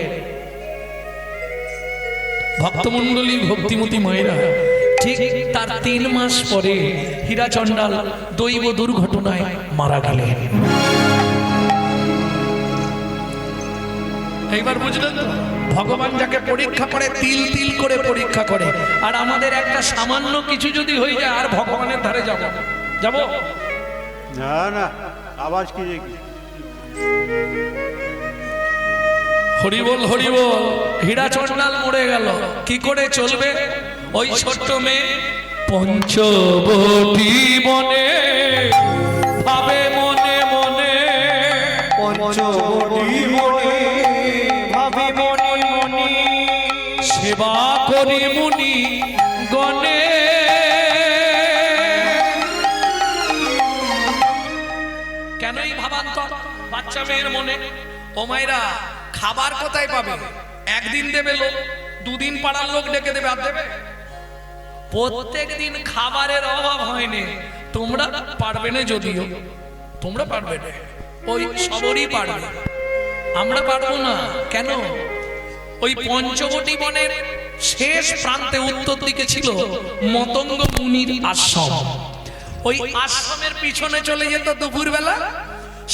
ভক্তমণ্ডলী, ভক্তিমতী মায়েরা, ঠিক তার 3 মাস পরে হীরাচন্দ্রাল দৈব দুর্ঘটনায় মারা গেলেন। এইবার বুঝলেন তো, ভগবান যাকে পরীক্ষা করে তিল তিল করে পরীক্ষা করে। আর আমাদের একটা সামান্য কিছু যদি হয়ে যায়, আর ভগবানের ধারে যাব যাব না না, আওয়াজ কি দেখি? হরি বল, হরি বল। হীরাচন্দ্রাল মরে গেল, কি করে চলবে? ওই ছোট্ট মেয়ে পঞ্চবটী বনে ভাবে মনে মনে, সেবা করি মুনি গণে। কেনই ভাবান্তর বাচ্চা মেয়ের মনে? ও মায়েরা, খাবার কোথায় পাবে? একদিন দেবে লোক, 2 দিন পাড়ার লোক ডেকে দেবে, আর দেবে? প্রত্যেক দিন খাবারের অভাব হয়নি। তোমরা পারবে না, যদিও তোমরা পারবে না, ওই সবরই পারবে, আমরা পারবো না। কেন? ওই পঞ্চবটী বনের শেষ প্রান্তে উত্তর দিকে ছিল মতঙ্গ মুনির আশ্রম। ওই আশ্রমের পিছনে চলে যেত দুপুরবেলা,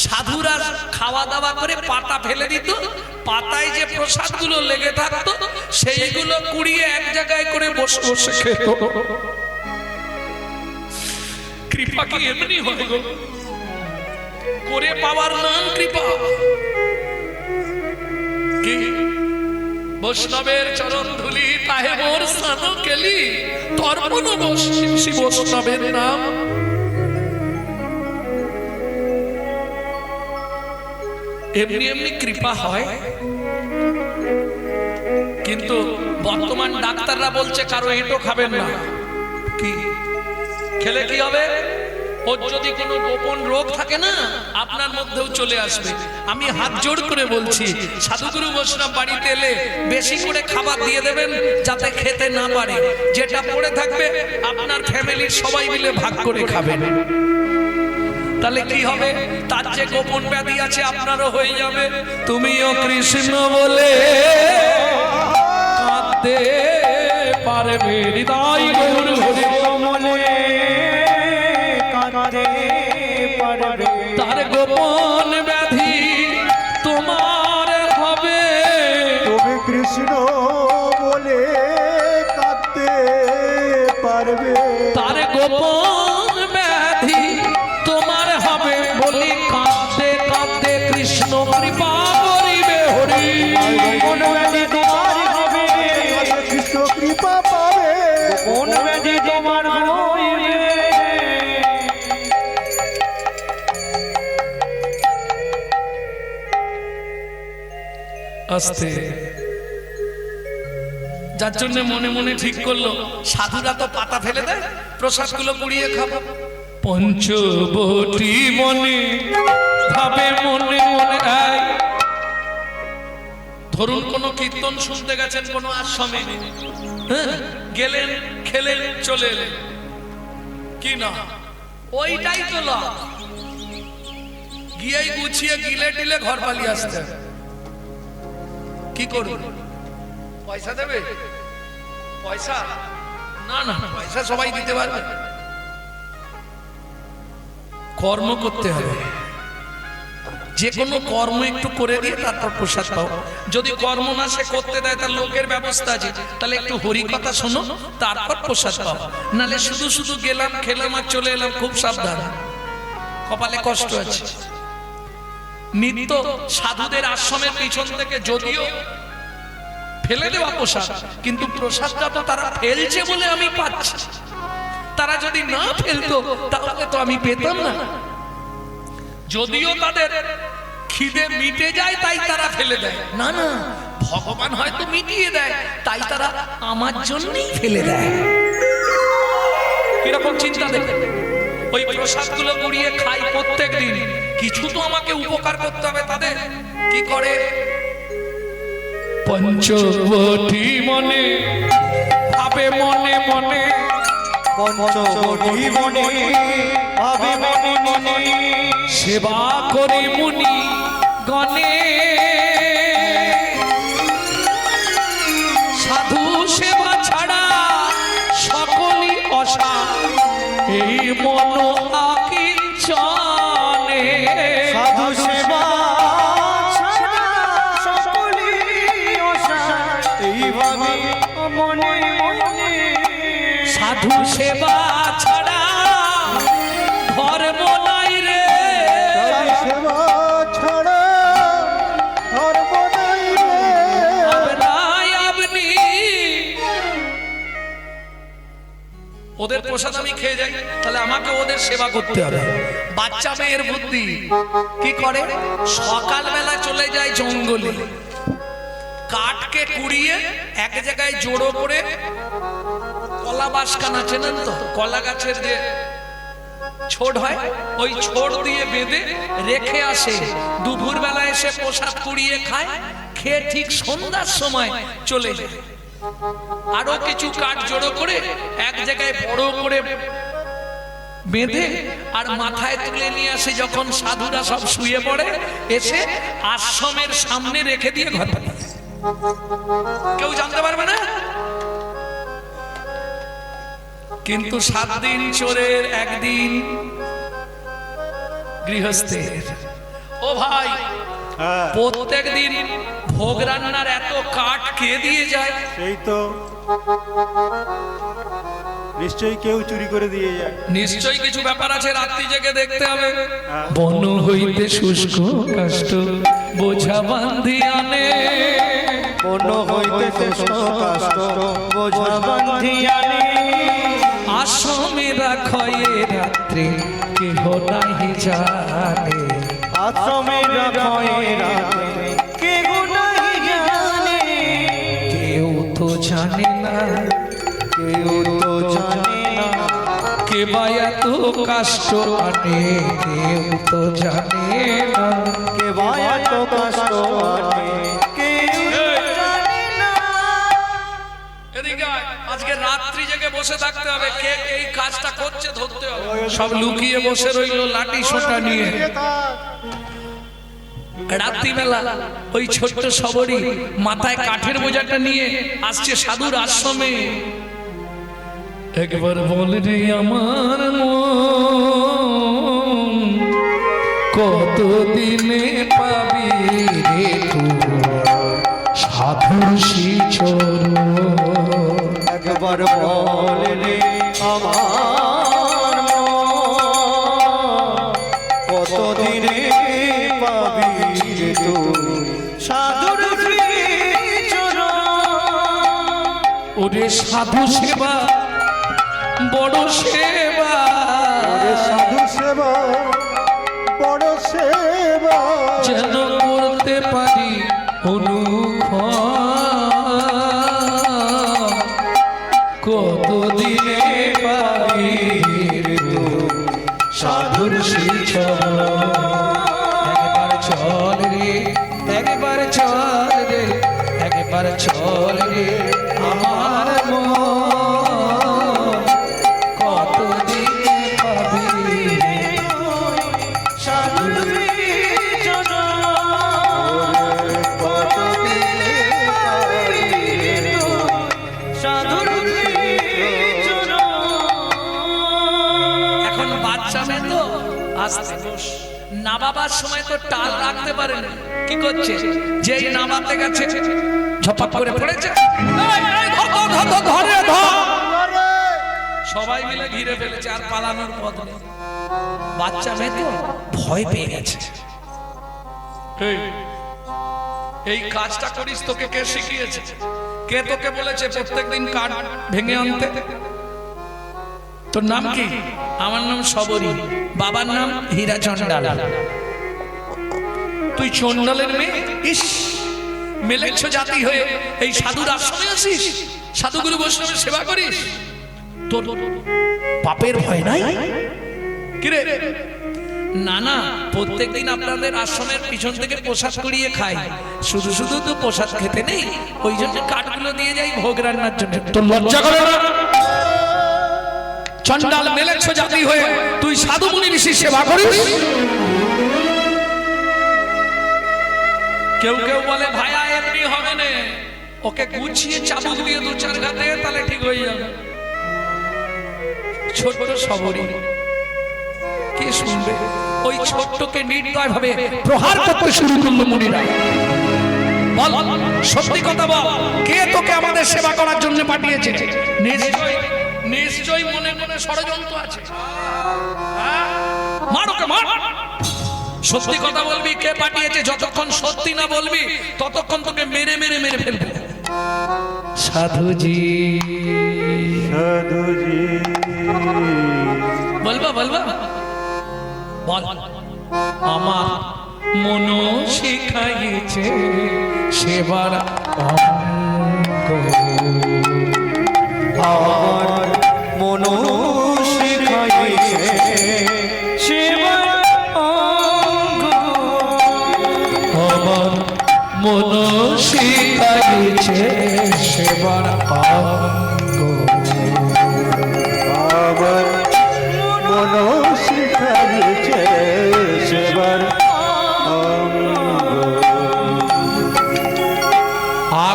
সাধুরা খাওয়া দাওয়া করে পাতা ফেলে দিত, পাতায় যে প্রসাদগুলো লেগে থাকতো সেইগুলো কুড়িয়ে এক জায়গায় করে বসে বসে খেত। কৃপা কি এমনি হয় গো? করে পাওয়ার নাম কৃপা। কি বৈষ্ণবের চরণ ধুলি তাহে মোর স্নান কেলি, তর্পণ বসি বৈষ্ণবের নাম। এমনি এমনি কৃপা হয়, কিন্তু বর্তমান ডাক্তাররা বলছে কারো এঁটো খাবেন না। কি খেলে কি হবে? ওর যদি কোনো গোপন রোগ থাকে না আপনার মধ্যেও চলে আসবে। আমি হাত জোড় করে বলছি, সাধুগুরু বৈষ্ণব বাড়িতে এলে বেশি করে খাবার দিয়ে দেবেন যাতে খেতে না পারে। যেটা পড়ে থাকবে আপনার ফ্যামিলির সবাই মিলে ভাগ করে খাবেন। তাহলে কি হবে? তার যে গোপন ব্যাধি আছে আপনারও হয়ে যাবে। তুমিও কৃষ্ণ বলে কাঁদতে পারবে, হৃদয় গৌর হরি মনে কাঁদতে পারবে, তার গোপন ব্যাধি তোমার হবে। তুমি কৃষ্ণ বলে কাঁদতে পারবে, তার গোপন ব্যাধি তোমার হবে। বলি কাঁদতে কাঁদতে কৃষ্ণ কৃপা করিবে হরি। কোন ব্যাধি তোমার হবে, কৃষ্ণ কৃপা পাবে, কোন ব্যাধি তোমার হইবে। আস্তে, যার জন্য মনে মনে ঠিক করলো সাধুরা তো পাতা ফেলে দেয়, প্রসাদগুলো কুড়িয়ে খাবো। পঞ্চবটী মনে ভাবে মনে মনে আয়। ধরুন কোন কীর্তন শুনতে গেছেন কোন আশ্রমে, গেলেন খেলেন চলে এলেন, কি না ওইটাই তো লাভ। গিয়েই গুছিয়ে গিলে টিলে ঘর পালিয়ে আসতে হবে। কি করুন? পয়সা দেবে? পয়সা না না, পয়সা সবাই দিতে পারবে। কর্ম করতে হবে, যে কোনো কর্ম একটু করে দিয়ে তারপর প্রসাদ পাও। যদি কর্ম না সে করতে দেয় তার লোকের ব্যবস্থা আছে, তাহলে একটু হরি কথা শোনো তারপর প্রসাদ পাও। নালে শুধু শুধু গেলাম খেলাম আর চলে এলাম, খুব সাবধান, কপালে কষ্ট আছে। নিত্য সাধুদের আশ্রমের পিছন থেকে যদিও ফেলে দেওয়া প্রসাদ, কিন্তু প্রসাদটা তো তারা ফেলছে বলে আমি পাচ্ছি। তারা যদি না ফেলতো তাহলে তো আমি পেতাম না। যদিও তাদের খিদে মিটে যায় তাই তারা ফেলে দেয়, না না, ভগবান হয়তো মিটিয়ে দেয় তাই তারা আমার জন্যই ফেলে দেয়। কিরকম চিন্তা দেখে ওই প্রসাদগুলো কুড়িয়ে খাই প্রত্যেক দিন, কিছু তো আমাকে উপকার করতে হবে তাদের। কি করে? পঞ্চবটী মনে ভাবে মনে মনে, পঞ্চবটী মনে ভাবে মনে মনে, সেবা করি মুনি গণে। সাধু সেবা ছাড়া সকলই অসা, এই মন আকি চনে। সাধু সেবা ছাড়া সকলই অসার, এইভাবে মনে মনে। সাধু সেবা ছাড়া ধর্ম নাই রে, সেবা ছাড়া ধর্ম নাই রে। আপনাই আপনি। ওদের প্রসাদ আমি খেয়ে যাই, তাহলে আমাকে ওদের সেবা করতে হবে। বাচ্চা মেয়ের বুদ্ধি কি করে? সকালবেলা চলে যায় জঙ্গলে, কাঠকে কুড়িয়ে এক জায়গায় জোড়ো করে, কলা বাসকানা চেনেন তো, কলা গাছের যে ছোট হয় ওই ছোট দিয়ে বেঁধে রেখে আসে। দুপুর বেলা এসে প্রসাদ কুড়িয়ে খায়, খেয়ে ঠিক সন্ধ্যার সময় চলে যায়। আরো কিছু কাঠ জড়ো করে এক জায়গায় বড় করে বেঁধে আর মাথায় তুলে নিয়ে আসে। যখন সাধুরা সব শুয়ে পড়ে এসে আশ্রমের সামনে রেখে দিয়ে ঘর পালিয়ে যায়। কেউ জানতে পারবে না। কিন্তু 7 দিন চোরের, একদিন গৃহস্থের। ও ভাই, হ্যাঁ প্রত্যেক দিন ভোগ রান্নার এত কাঠ কে দিয়ে যায়? সেই তো নিশ্চয়ই কেউ চুরি করে দিয়ে যায়। নিশ্চয়ই কিছু ব্যাপার আছে, রাত্রি জেগে দেখতে হবে। হ্যাঁ। বন হইতে শুষ্ক কাষ্ঠ বোঝা বান্ধি আনে, বন হইতে শুষ্ক কাষ্ঠ বোঝা বান্ধি আনে, আশ্রমেরা ক্ষয়ে রাত্রে কেহ নাহি জানে, আশ্রমের রাখয়ে রাখে কেহ নাই জানে, কেউ তো জানে না, কেউ তো জানে না, কে বা এত কাষ্ঠ আনে, কেউ তো জানে না। কে বায়া তো কষ্ট আনে, কেউ জানে না। এদিকে আয়, আজকে রাত্রি জেগে বসে থাকতে হবে, কে এই কাজটা করছে ধরতে হবে। সব লুকিয়ে বসে রইলো লাঠি সোটা নিয়ে। রাত্রিবেলা ওই ছোট্ট সবরি মাথায় কাঠের বোঝাটা নিয়ে আসছে সাধুর আশ্রমে। একবার বলে রে আমার মন, কতদিনে পাবি রে তুই সাধুর শ্রীচরণ। একবার বললে আমার কতদিনে পাবি রে তুই সাধুর শ্রীচরণ। ওরে সাধু সেবা বড় সেবা, সাধু সেবা বড় সেবা, যেন করতে পারি অনুক্ষণ, কতদিনে পাবি রে তুই সাধুর শ্রীচরণ। একবার চল রে, একবার চল রে, একবার চল রে আমার মন, কতদিনে পাবি রে সাধুর শ্রীচরণ। কতদিনে পাবি রে তুই সাধুর শ্রীচরণ। এখন বাচ্চা মেয়ে তো আস্তে বস, না বাবার সময় তো টাল রাখতে পারে না, কি করছে? যেই নামাতে গেছে ঝপাপ করে পড়েছে, এই, এই, ধর, ধর, ধর, ধর, ধর রে, ধর। সবাই মিলে ঘিরে ফেলেছে, আর পালানোর পথ নেই। বাচ্চা মেয়ে তো ভয় পেয়ে গেছে। এই কাজটা করিস, তোকে কে শিখিয়েছে? কে তোকে বলেছে প্রত্যেকদিন কাঠ ভেঙে আনতে? তোর নাম কি? আমার নাম সবরী, বাবার নাম হীরা চন্ডাল। তুই চন্ডালের মেয়ে? ইস, মেলেচ্ছ জাতি হয়ে এই সাধুর আশ্রমে আসিস, সাধুগুরু বৈষ্ণবের সেবা করিস, তোর পাপের ভয় নাই? কিরে? না না, প্রত্যেকদিন আপনাদের আশ্রমের পিছন থেকে প্রসাদ করিয়ে খাই, শুধু শুধু তো প্রসাদ খেতে নেই, ওই জন্য কাঠগুলো দিয়ে যাই ভোগ রান্নার জন্য। তোর লজ্জা করে না? চন্ডাল মেলেচ্ছ জাতি হয়ে তুই সাধু মুনি ঋষির সেবা করিস? কেউ কেউ বলে ভাইয়া এমনি হবে না, ওকে গুছিয়ে চাবুক দিয়ে 2-4 ঘাতে তাহলে ঠিক হয়ে যাবে। ছোট্ট সবরী, কে শুনবে? ওই ছোট্টকে নির্দয় ভাবে প্রহার করতে শুরু করলো মুনিরা। বল, সত্যি কথা বল, কে তোকে আমাদের সেবা করার জন্য পাঠিয়েছে? নিশ্চয় নিশ্চয়ই মনে মনে ষড়যন্ত্র আছে। হ্যাঁ? মার ওকে, মার। সত্যি কথা বলবি, কে পাঠিয়েছে? যতক্ষণ সত্যি না বলবি ততক্ষণ তোকে মেরে মেরে মেরে ফেলবে। সাধুজি, সাধুজি বলবা বলবা, বল। আমার মন শিখাইছে সেবার অঙ্গ, আমার মন শিখাইছে সেবার অঙ্গ, আমার মন শিখাইছে সেবার অঙ্গ, আবার মন শিখাইছে সেবার অঙ্গ।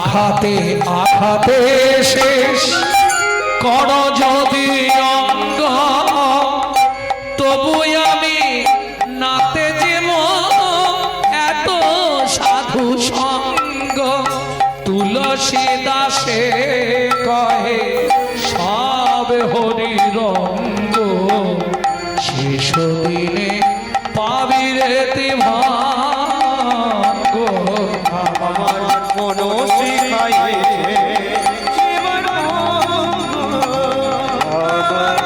আঘাতে আঘাতে শেষ কর যদি অঙ্গ, তবু আমি নাতে যেম এত সাধু সঙ্গ। তুলসী দাসে কহে সব হরি রঙ্গ, শেষ দিনে পাবিরে ভাগ্য। আমার মন শিখাইছে সেবার অঙ্গ, আমার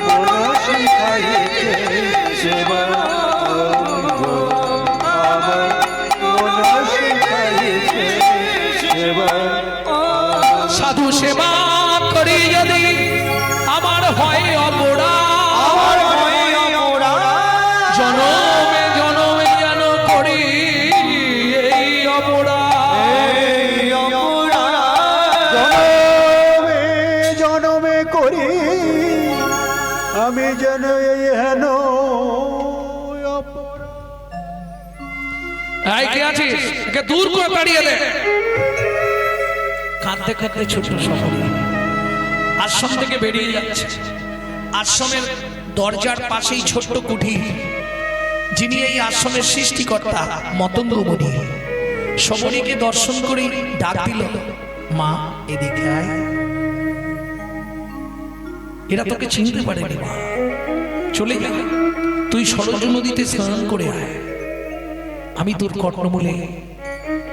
মন শিখাইছে সেবার অঙ্গ, আমার মন শিখাইছে সেবার সাধু সেবা করি যদি আমার হয় অপরাধ, আমার ভয়ে অপরাধ, জনমে জনমে যেন করি এই অপরাধ। এই অপরাধ, জনমে জনমে করি আমি যেন এই হেন এই কে আছিস? একে দূর করে তাড়িয়ে দে। কাঁদতে কাঁদতে ছোট শহরে আশ্রম থেকে বেরিয়ে যাচ্ছে। আশ্রমের দরজার পাশেই ছোট্ট কুঠির, যিনি এই আশ্রমের সৃষ্টিকর্তা মতঙ্গ মুনি। শবরীকে দর্শন করে ডাক দিল, মা এদিকে আয়। এরা তোকে চিনতে পারেনি মা, চলে যা, তুই সরজ নদীতে স্নান করে আয়, আমি তোর কর্ণমূলে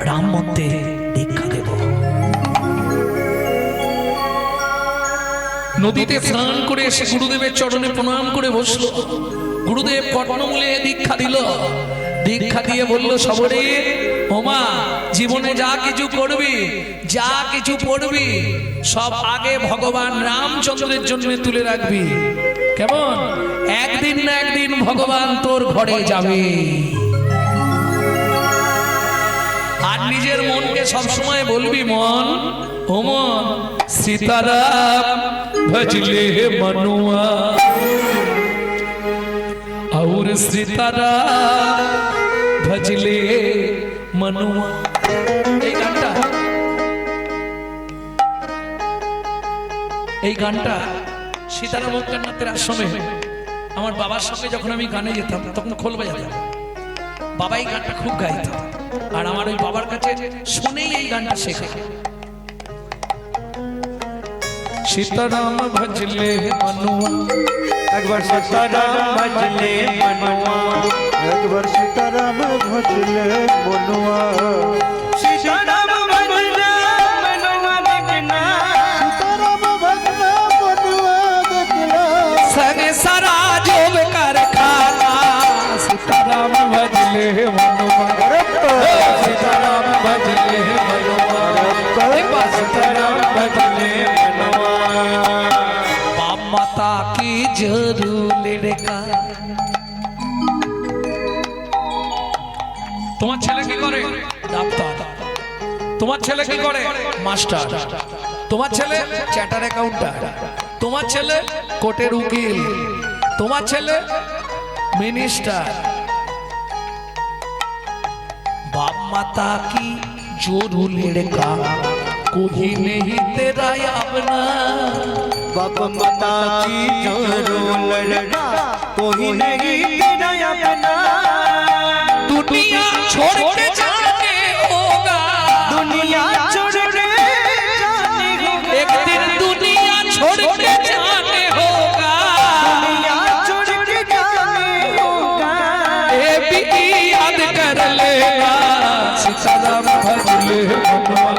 রাম মন্ত্রে দীক্ষা দেব। নদীতে স্নান করে এসে গুরুদেবের চরণে প্রণাম করে বসলো। গুরুদেব কর্ণমূলে দীক্ষা দিল। দীক্ষা দিয়ে বলল, সবরে ওমা, জীবনে যা কিছু করবি, যা কিছু পড়বি, সব আগে ভগবান রামচন্দ্রের জন্য তুলে রাখবি। কেমন? একদিন না একদিন ভগবান তোর ঘরে যাবে। আর নিজের মনকে সবসময় বলবি, মন ও মন, সীতারাম ভজলে মনুয়া, और সীতারাম ভজলে মনুয়া। এই গানটা সীতারাম মুক্তানাথের আশ্রমে আমার বাবার সঙ্গে যখন আমি গানে যেতাম তখন খোল বাজাতাম। বাবা এই গানটা খুব গাইত, আর আমার ওই বাবার কাছে শুনেই এই গানটা শেখা। সীতারাম ভজলে মনুয়া, একবার সীতারাম ভজলে মনুয়া, একবার সীতারাম ভজলে মনুয়া, সীতারাম ভজলে মনুয়া দেখনা, সীতারাম ভজলে মনুয়া দেখলা, संगे सारा जोग कर खाना। सीताराम भजले मनुआ, सीताराम भजले मनुआ, सीताराम भजले मनुआ। बाप माता की जरूर का। তোমার ছেলে কি করে? ডাক্তার। তোমার ছেলে কি করে? মাস্টার। তোমার ছেলে চ্যাটার অ্যাকাউন্টার। তোমার ছেলে কোর্টের উকিল। তোমার ছেলে মিনিস্টার। बाप माता की जो लड़का कोई नहीं तेरा अपना, बाप माता की जो लड़का कोई नहीं तेरा अपना, दुनिया छोड़ के जाने होगा, दुनिया छोड़ के जाने होगा, एक दिन दुनिया छोड़ के जाने होगा, दुनिया छोड़ के जाने होगा, ये भी याद कर लेगा। सीताराम भजले मनुआ,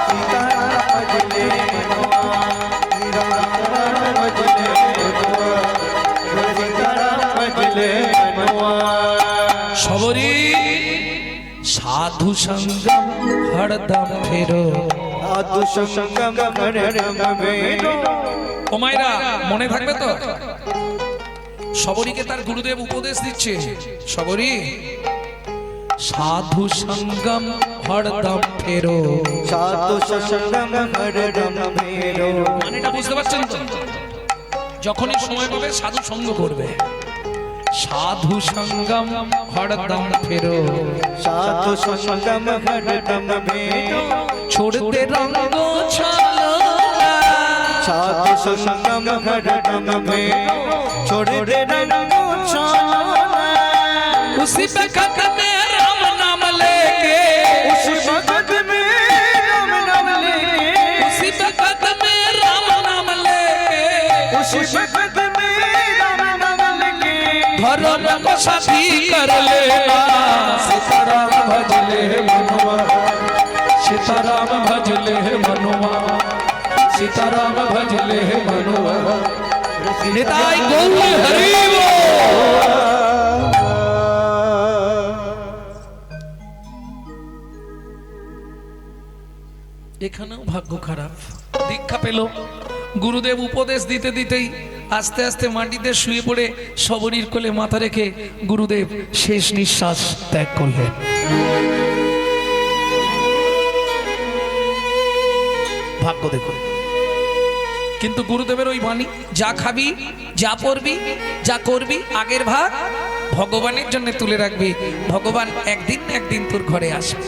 सीताराम भजले मनुआ, सीताराम भजले मनुआ, सीताराम भजले मनुआ। सबरी साधु संगम हरदम फेरो। साधु संगम हरदम फेरो। ও মায়েরা মনে থাকবে তো? সবরীকে তার গুরুদেব উপদেশ দিচ্ছে, সবরী সাধু সঙ্গম হরদম ফেরো। সাধু সঙ্গম হরদম ফেরো। মানেটা বুঝতে পারছেন তো? যখনই সময় পাবে সাধু সঙ্গ করবে। साधु संगम हरदम फेरो साधु संगम हरदम फेरो छोड़ते रंगो चलो साधु संगम हरदम फेरो छोड़ते रंगो चलो उसी वक्त में राम नाम लेके उसी वक्त में राम नाम लेके उसी वक्त में राम नाम लेके उसी वक्त में राम नाम लेके धर्म को साथी कर लेना सीताराम भज ले मनुआ सीताराम भज ले मनुआ सीताराम भज ले मनुआ निताई गौर हरि बोल। এখানেও ভাগ্য খারাপ দীক্ষা পেল গুরুদেব উপদেশ দিতে দিতেই আস্তে আস্তে মাটিতে শুয়ে পড়ে সবরীর কোলে মাথা রেখে গুরুদেব শেষ নিঃশ্বাস ত্যাগ করলেন। ভাগ্য দেখুন কিন্তু গুরুদেবের ওই বাণী যা খাবি যা পড়বি যা করবি আগের ভাগ ভগবানের জন্য তুলে রাখবি ভগবান একদিন না একদিন তোর ঘরে আসবে।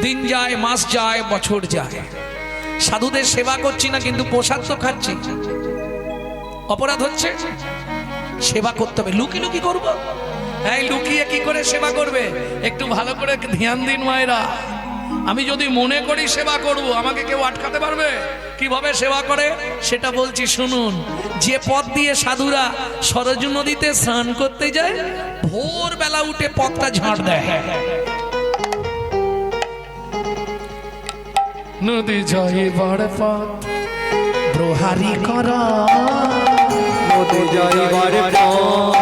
দিন যায় মাস যায় বছর যায় সাধুদের সেবা করছি না কিন্তু প্রসাদ তো খাচ্ছি অপরাধ হচ্ছে সেবা করতে হবে লুকিয়ে লুকিয়ে করবো এই লুকিয়ে কি করে সেবা করবে একটু ভালো করে ধ্যান দিন মায়েরা আমি যদি মনে করি সেবা করব আমাকে কেউ আটকাতে পারবে কিভাবে সেবা করে সেটা বলছি শুনুন যে পথ দিয়ে সাধুরা সরজু নদীতে স্নান করতে যায় ভোরবেলা উঠে পথটা ঝাড় দেয় নদী যাইবার পথ প্রহারি করা নদী যাইবার পথ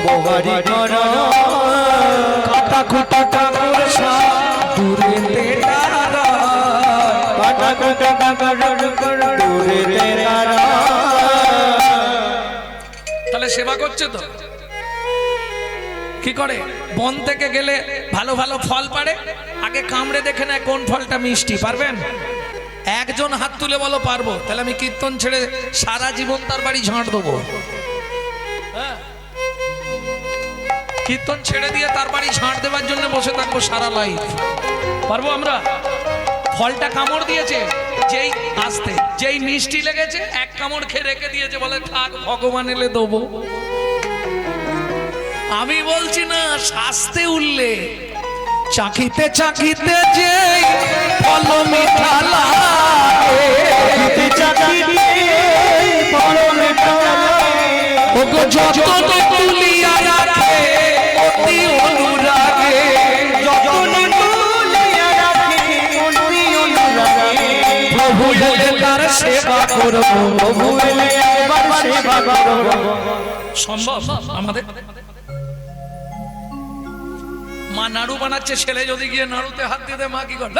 প্রহারি করা কাটা কুটা ঠাকুর দূরে কাটা কুটা ঠাকুর দূরে তাহলে সেবা করছে তো কি করে বন থেকে গেলে ভালো ভালো ফল পারে আগে কামড়ে দেখে নেয় কোন ফলটা মিষ্টি পারবেন একজন হাত তুলে বলো পারবো তাহলে আমি কীর্তন ছেড়ে সারা জীবন তার বাড়ি ঝাঁট দেবো হ্যাঁ কীর্তন ছেড়ে দিয়ে তার বাড়ি ঝাঁট দেওয়ার জন্য বসে থাকবো সারা লাইফ পারবো আমরা ফলটা কামড় দিয়েছে যেই আসতে যেই মিষ্টি লেগেছে এক কামড় খেয়ে রেখে দিয়েছে বলে থাক ভগবান এলে দেবো আমি বলছি না শাস্তে উঠলে চাখিতে চাখিতে যে ফল মিঠা লাগে চাকিতে ফল মিঠা ওগো যতন তুলিয়া রাখে অতি অনুরাগে যতন তুলিয়া রাখে অতি অনুরাগে প্রভু এলে তার সেবা করব প্রভু এলে একবার সেবা করব সম্ভব আমাদের মা নাড়ু বানাচ্ছে ছেলে যদি গিয়ে নাড়ুতে হাত দিয়ে দেয় মা কি করে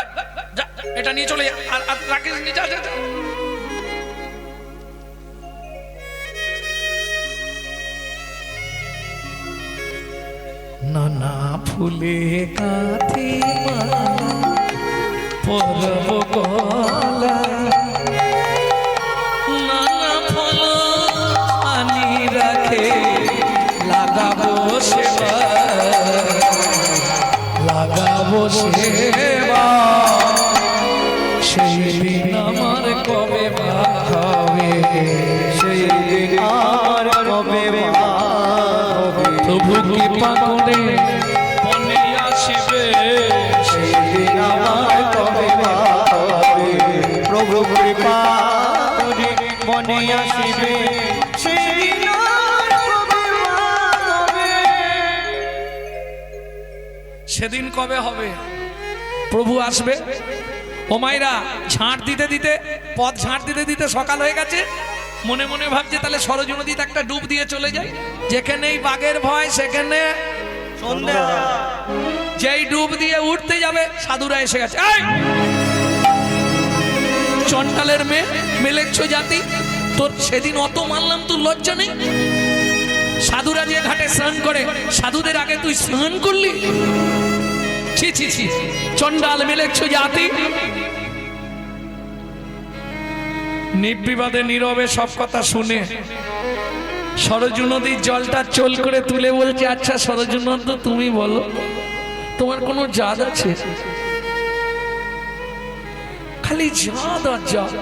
এটা নিয়ে চলে আর রাখিস নিচে আছে নানা ফুলে কাঁথি পরব গলা নানা ফল আনি রাখে লাগাবো সেবা লাগাবো সেবা সেই দিন আমার কবে হবে সেই দিন আর কবে হবে প্রভু কৃপা করে মনে আসিবে সেই দিন আমার কবে হবে প্রভু কৃপা করে মনে আসিবে সেই দিন আর কবে হবে সেদিন কবে হবে প্রভু আসবে ও মাইরা ঝাঁট দিতে দিতে পথ ঝাঁট দিতে দিতে সকাল হয়ে গেছে মনে মনে ভাবছে তাহলে সরজু নদীতে একটা ডুব দিয়ে চলে যায় যেখানেই বাঘের ভয় সেখানে সন্ধ্যা যেই ডুব দিয়ে উঠতে যাবে সাধুরা এসে গেছে এই চন্ডালের মেয়ে মেলেচ্ছ জাতি তোর সেদিন অত মানলাম তোর লজ্জা নেই সাধুরা যে ঘাটে স্নান করে সাধুদের আগে তুই স্নান করলি ছি ছি ছি চন্ডাল মেলেচ্ছ জাতি নির্বিবাদে নীরবে সব কথা শুনে সরজু নদীর জলটা চল করে তুলে বলছে, আচ্ছা সরজু নন্দ তুমি বলো তোমার কোনো জাত আছে? খালি জাত আর জাত।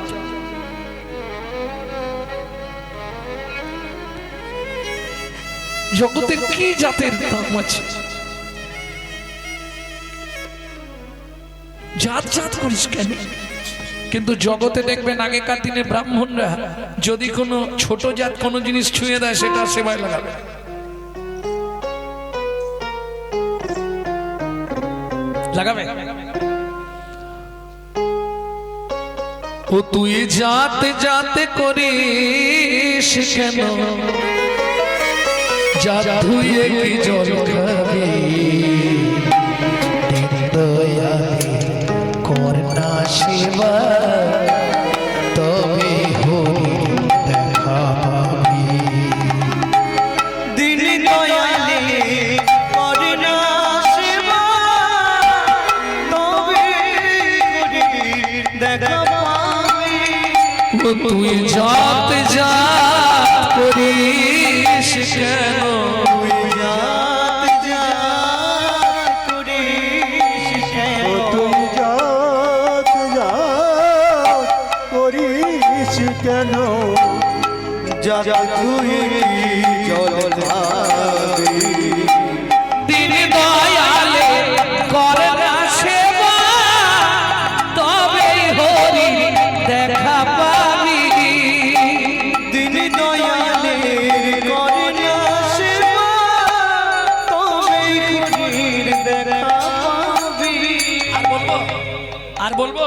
জগতের কি জাতের দাম আছে? জাত জাত করিস কেন? কিন্তু জগতে দেখবেন আগেকার দিনে ব্রাহ্মণরা যদি কোনো ছোট জাত কোনো জিনিস ছুঁয়ে দেয় সেটা সেবায় লাগাবে। লাগাবে ও তুই জাত জাত করিস কেন? জাত ধুয়ে কি জল খাবি? দয়ালে করনা সেবা তবে হরি দেখা পাবি। দিন দয়ালে করনা সেবা তবে হরির দেখা পাবি। ও তুই জাত জাত করিস কেন? ও তুই জাত জাত করিস কেন? জাত তুই জল খাবি। দিন দয়ালে করনা সেবা তবে হরি দেখা পাবি। দিন দয়ালে করনা সেবা তবে হরির দেখা পাবি। আর বলবো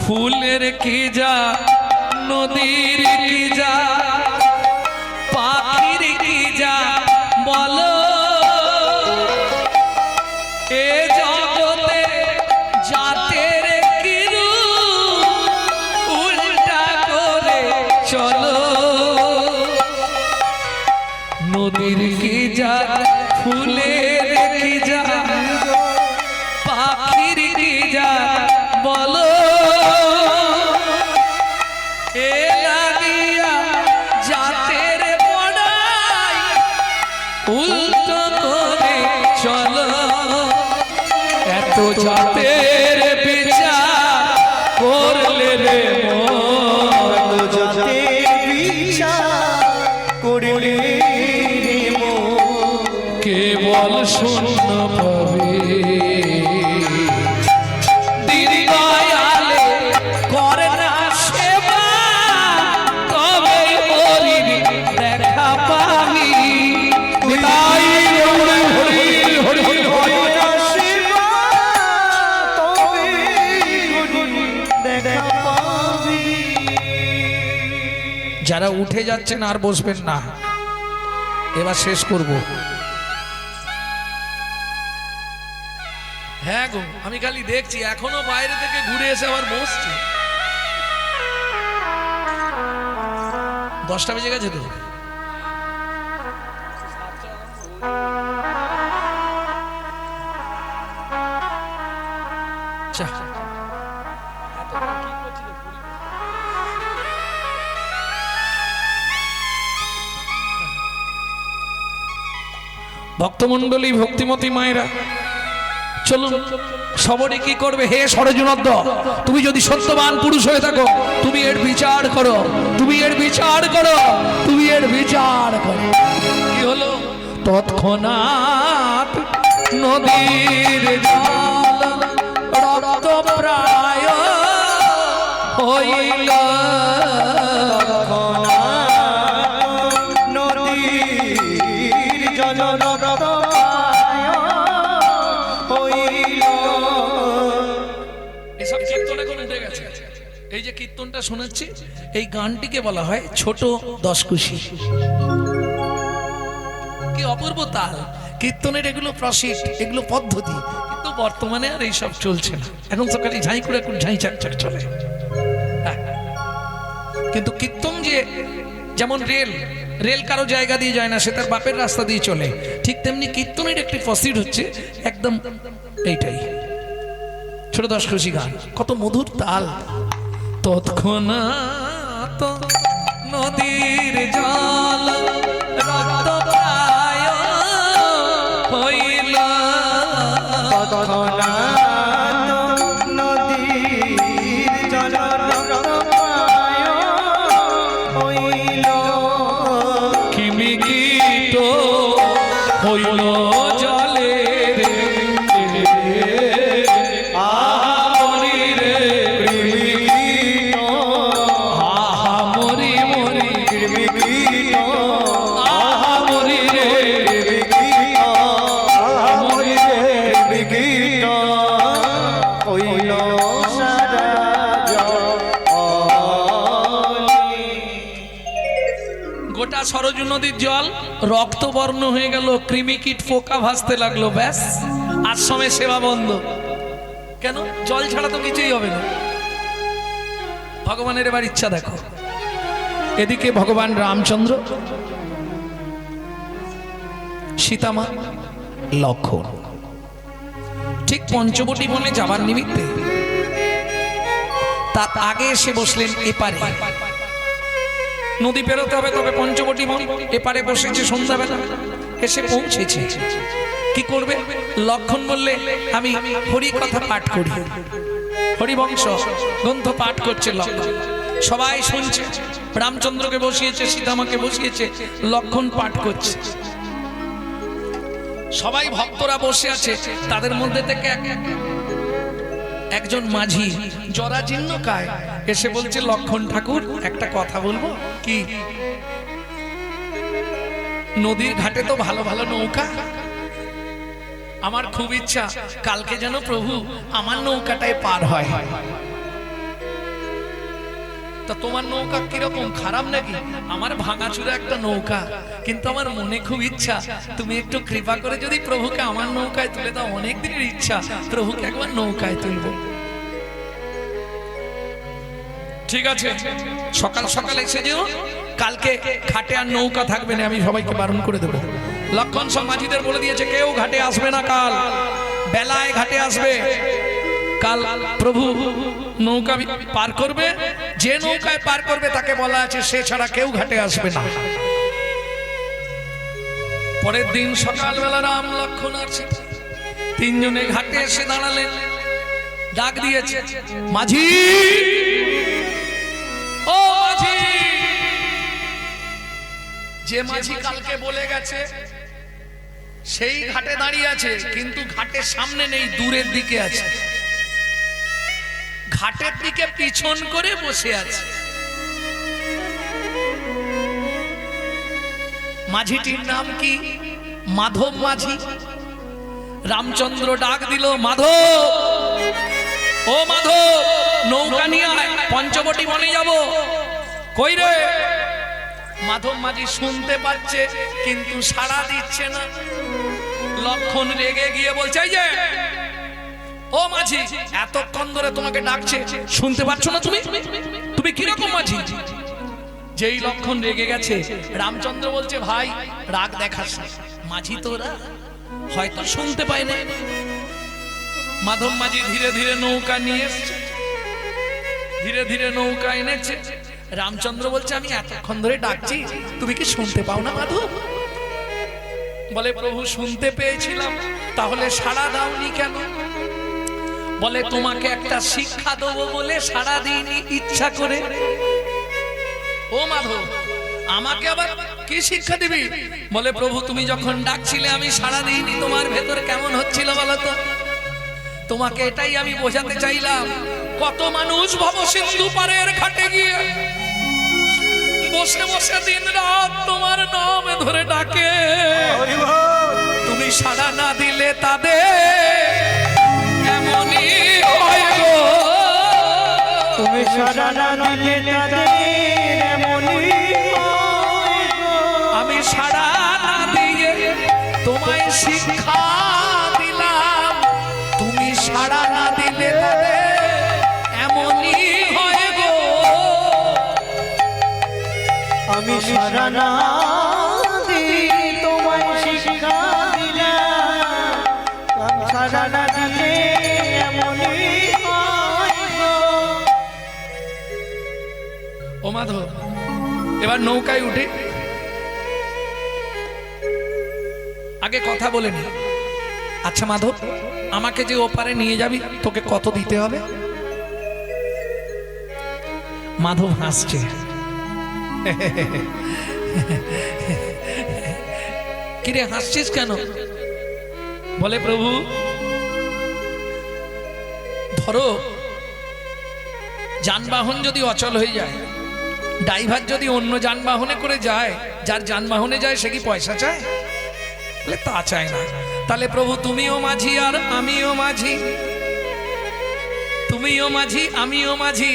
ফুলের কি যা নদীর কি যা পাখির কি যা বলো এ জগতে জাতের কি রূপ উল্টা করে চলো। নদীর কি যা ফুলের কি যা পাখির কি যা বলো এ লাগিয়া জাতের বড়াই উল্টো করে চলো। এত জাতের বিচার করলে রে মন, জাতের বিচার করলে রে মন, কেবল শূন্য পাবে। দিন দয়ালে করনা সেবা তবে হরির দেখা পাবি। নিতাই গৌর হরি হরি হরি। করনা সেবা তবে হরির দেখা পাবি। যারা উঠে যাচ্ছেন আর বসবেন না, এবার শেষ করব। হ্যাঁ গো, আমি খালি দেখছি এখনো বাইরে থেকে ঘুরে এসে আবার বসছে। 10টা বেজে গেছে তো। চা। ভক্তমণ্ডলী ভক্তিমতী মায়েরা চলুন, সবরে কি করবে? হে সরজুনদ্দ, তুমি যদি সত্যবান পুরুষ হয়ে থাকো তুমি এর বিচার করো, তুমি এর বিচার করো, তুমি এর বিচার করো। কি হলো? তৎক্ষণাৎ নদীর জল রক্ত প্রায় হইল। নদীর জল রক্ত হইল। এসব কীর্তন এখন উঠে গেছে। এই যে কীর্তনটা শোনাচ্ছি এই গানটিকে বলা হয় ছোট দশকুশি। কি অপূর্ব তাল! কীর্তনের এগুলো প্রসিদ্ধ, এগুলো পদ্ধতি, কিন্তু বর্তমানে আর এইসব চলছে না। এখন সকালে ঝাঁই করে এখন ঝাঁই চাক চাক চলে। হ্যাঁ। কিন্তু কীর্তন যে যেমন রেল রেল কারো জায়গা দিয়ে যায় না, সে তার বাপের রাস্তা দিয়ে চলে, ঠিক তেমনি কীর্তনের একটি প্রসিদ্ধ হচ্ছে একদম এইটাই ছোট দশকুশি গান। কত মধুর তাল! তৎক্ষণাৎ নদীর জল রক্ত প্রায় হইল নদীর জল রক্তময় হইল কিমিকিত হইল জলে রে আহামরি রে আহামরি মরি আহামরি রে আহামরি রে হইল সারা গোটা সরজু নদীর জল রক্তবর্ণ হয়ে গেল, কৃমিকীট ফোকা ভাসতে লাগলো, ব্যাস আশ্রমে সেবা বন্ধ। কেন? জল ছাড়া তো কিছুই হবে না। ভগবানের এবার ইচ্ছা দেখো, এদিকে ভগবান রামচন্দ্র, সীতামা, লক্ষ্মণ ঠিক পঞ্চবটী বনে যাবার নিমিত্তে তার আগে এসে বসলেন এপারে। নদী পেরোতে হবে, তবে পঞ্চবটী বন এপারে বসেছে সন্ধ্যাবেলা, এসে পৌঁছেছে। কি করবে? লক্ষ্মণ বললে আমি হরি কথা পাঠ করি, হরিবংশ গ্রন্থ পাঠ করছে লক্ষ্মণ, সবাই শুনছে। রামচন্দ্রকে বসিয়েছে, সীতামাকে বসিয়েছে, লক্ষ্মণ পাঠ করছে। সবাই ভক্তরা বসে আছে, তাদের মধ্যে থেকে একজন মাঝি জরাজীর্ণ কায় এসে বলছে, লক্ষ্মণ ঠাকুর একটা কথা বলবো। কি? নদীর ঘাটে তো ভালো ভালো নৌকা, আমার খুব ইচ্ছা কালকে যেন প্রভু আমার নৌকাটায় পার হয়। তা তোমার নৌকা কিরকম, খারাপ নাকি? আমার ভাঙাচুরা একটা নৌকা, কিন্তু আমার মনে খুব ইচ্ছা তুমি একটু কৃপা করে যদি প্রভুকে আমার নৌকায় তুলে দাও। অনেক দিনের ইচ্ছা প্রভুকে একবার নৌকায় তুলবো। ঠিক আছে, সকাল সকাল এসে যেও, কালকে ঘাটে আর নৌকা থাকবে না, আমি সবাইকে বারণ করে দেবো। লক্ষ্মণ সব মাঝিদের বলে দিয়েছে, কেউ ঘাটে আসবে না, কাল বেলায় ঘাটে আসবে। কাল প্রভু নৌকা পার করবে, যে নৌকায় পার করবে তাকে বলা আছে সে ছাড়া কেউ ঘাটে আসবে না। পরের দিন সকালবেলা রাম, লক্ষ্মণ আর সীতা তিনজনে ঘাটে এসে দাঁড়ালেন। ডাক দিয়েছে, মাঝি, ও মাঝি। যে মাঝি কালকে বলে গেছে সেই ঘাটে দাঁড়িয়ে আছে, কিন্তু ঘাটের সামনে নেই, দূরের দিকে আছে, ঘাটের দিকে পিছন করে বসে আছে। মাঝিটির নাম কি? মাধব মাঝি। রামচন্দ্র ডাক দিল, মাধব, ও মাধব, নৌকা নিয়ে আয়, পঞ্চবটী বনে যাব। কই রে? মাধব মাঝি শুনতে পাচ্ছে কিন্তু সাড়া দিচ্ছে না। লক্ষ্মণ রেগে গিয়ে বলছে, এই যে ও মাঝি, এতক্ষণ ধরে তোমাকে ডাকছে, শুনতে পাচ্ছ না তুমি? তুমি কিরকম মাঝি? যেই লক্ষ্মণ রেগে গেছে, রামচন্দ্র বলছে, ভাই রাগ দেখাস না, মাঝি তোরা হয়তো শুনতে পায় না। মাধব মাঝি ধীরে ধীরে নৌকা নিয়ে এসছে, ধীরে ধীরে নৌকা এনেছে। রামচন্দ্র বলছে, আমি এতক্ষণ ধরে ডাকছি, তুমি কি শুনতে পাও না মাধব? বলে, প্রভু শুনতে পেয়েছিলাম, তাহলে সাড়া দাওনি কেন? বলে, তোমাকে একটা শিক্ষা দেবো বলে সাড়া দিইনি ইচ্ছা করে। ও মাধব, আমাকে আবার কি শিক্ষা দিবি? বলে, প্রভু তুমি যখন ডাকছিলে আমি সাড়া দিইনি, তোমার ভেতর কেমন হচ্ছিল বলো তো? তোমাকে এটাই আমি বোঝাতে চাইলাম। কত মানুষ ভবসিন্ধু পারের ঘাটে গিয়ে বসে বসে দিন রাত তোমার নাম ধরে ডাকে, তুমি সাড়া না দিলে তাদের এমনই হয় গো। তুমি সাড়া না দিলে তাদের এমনই হয় গো। আমি সাড়া না দিয়ে তোমায় শিক্ষা দিলাম, তুমি সাড়া না দিলে তাদের এমনই হয় গো। আমি সাড়া না দিয়ে তোমায় শিক্ষা দিলাম, আমি সাড়া না দিলে এমনই হয় গো। ও মাধব, এবার নৌকায় উঠে আগে কথা বলে নি। আচ্ছা মাধব, আমাকে যে ওপারে নিয়ে যাবি তোকে কত দিতে হবে? মাধব হাসছে, কিরে হাসছিস কেন? বলে প্রভু, ধরো যানবাহন যদি অচল হয়ে যায়, ড্রাইভার যদি অন্য যানবাহনে করে যায়, যার যানবাহনে যায় সে কি পয়সা চায়? বলে তা চায় না। তাহলে প্রভু তুমিও মাঝি আর আমিও মাঝি, তুমিও মাঝি আমিও মাঝি,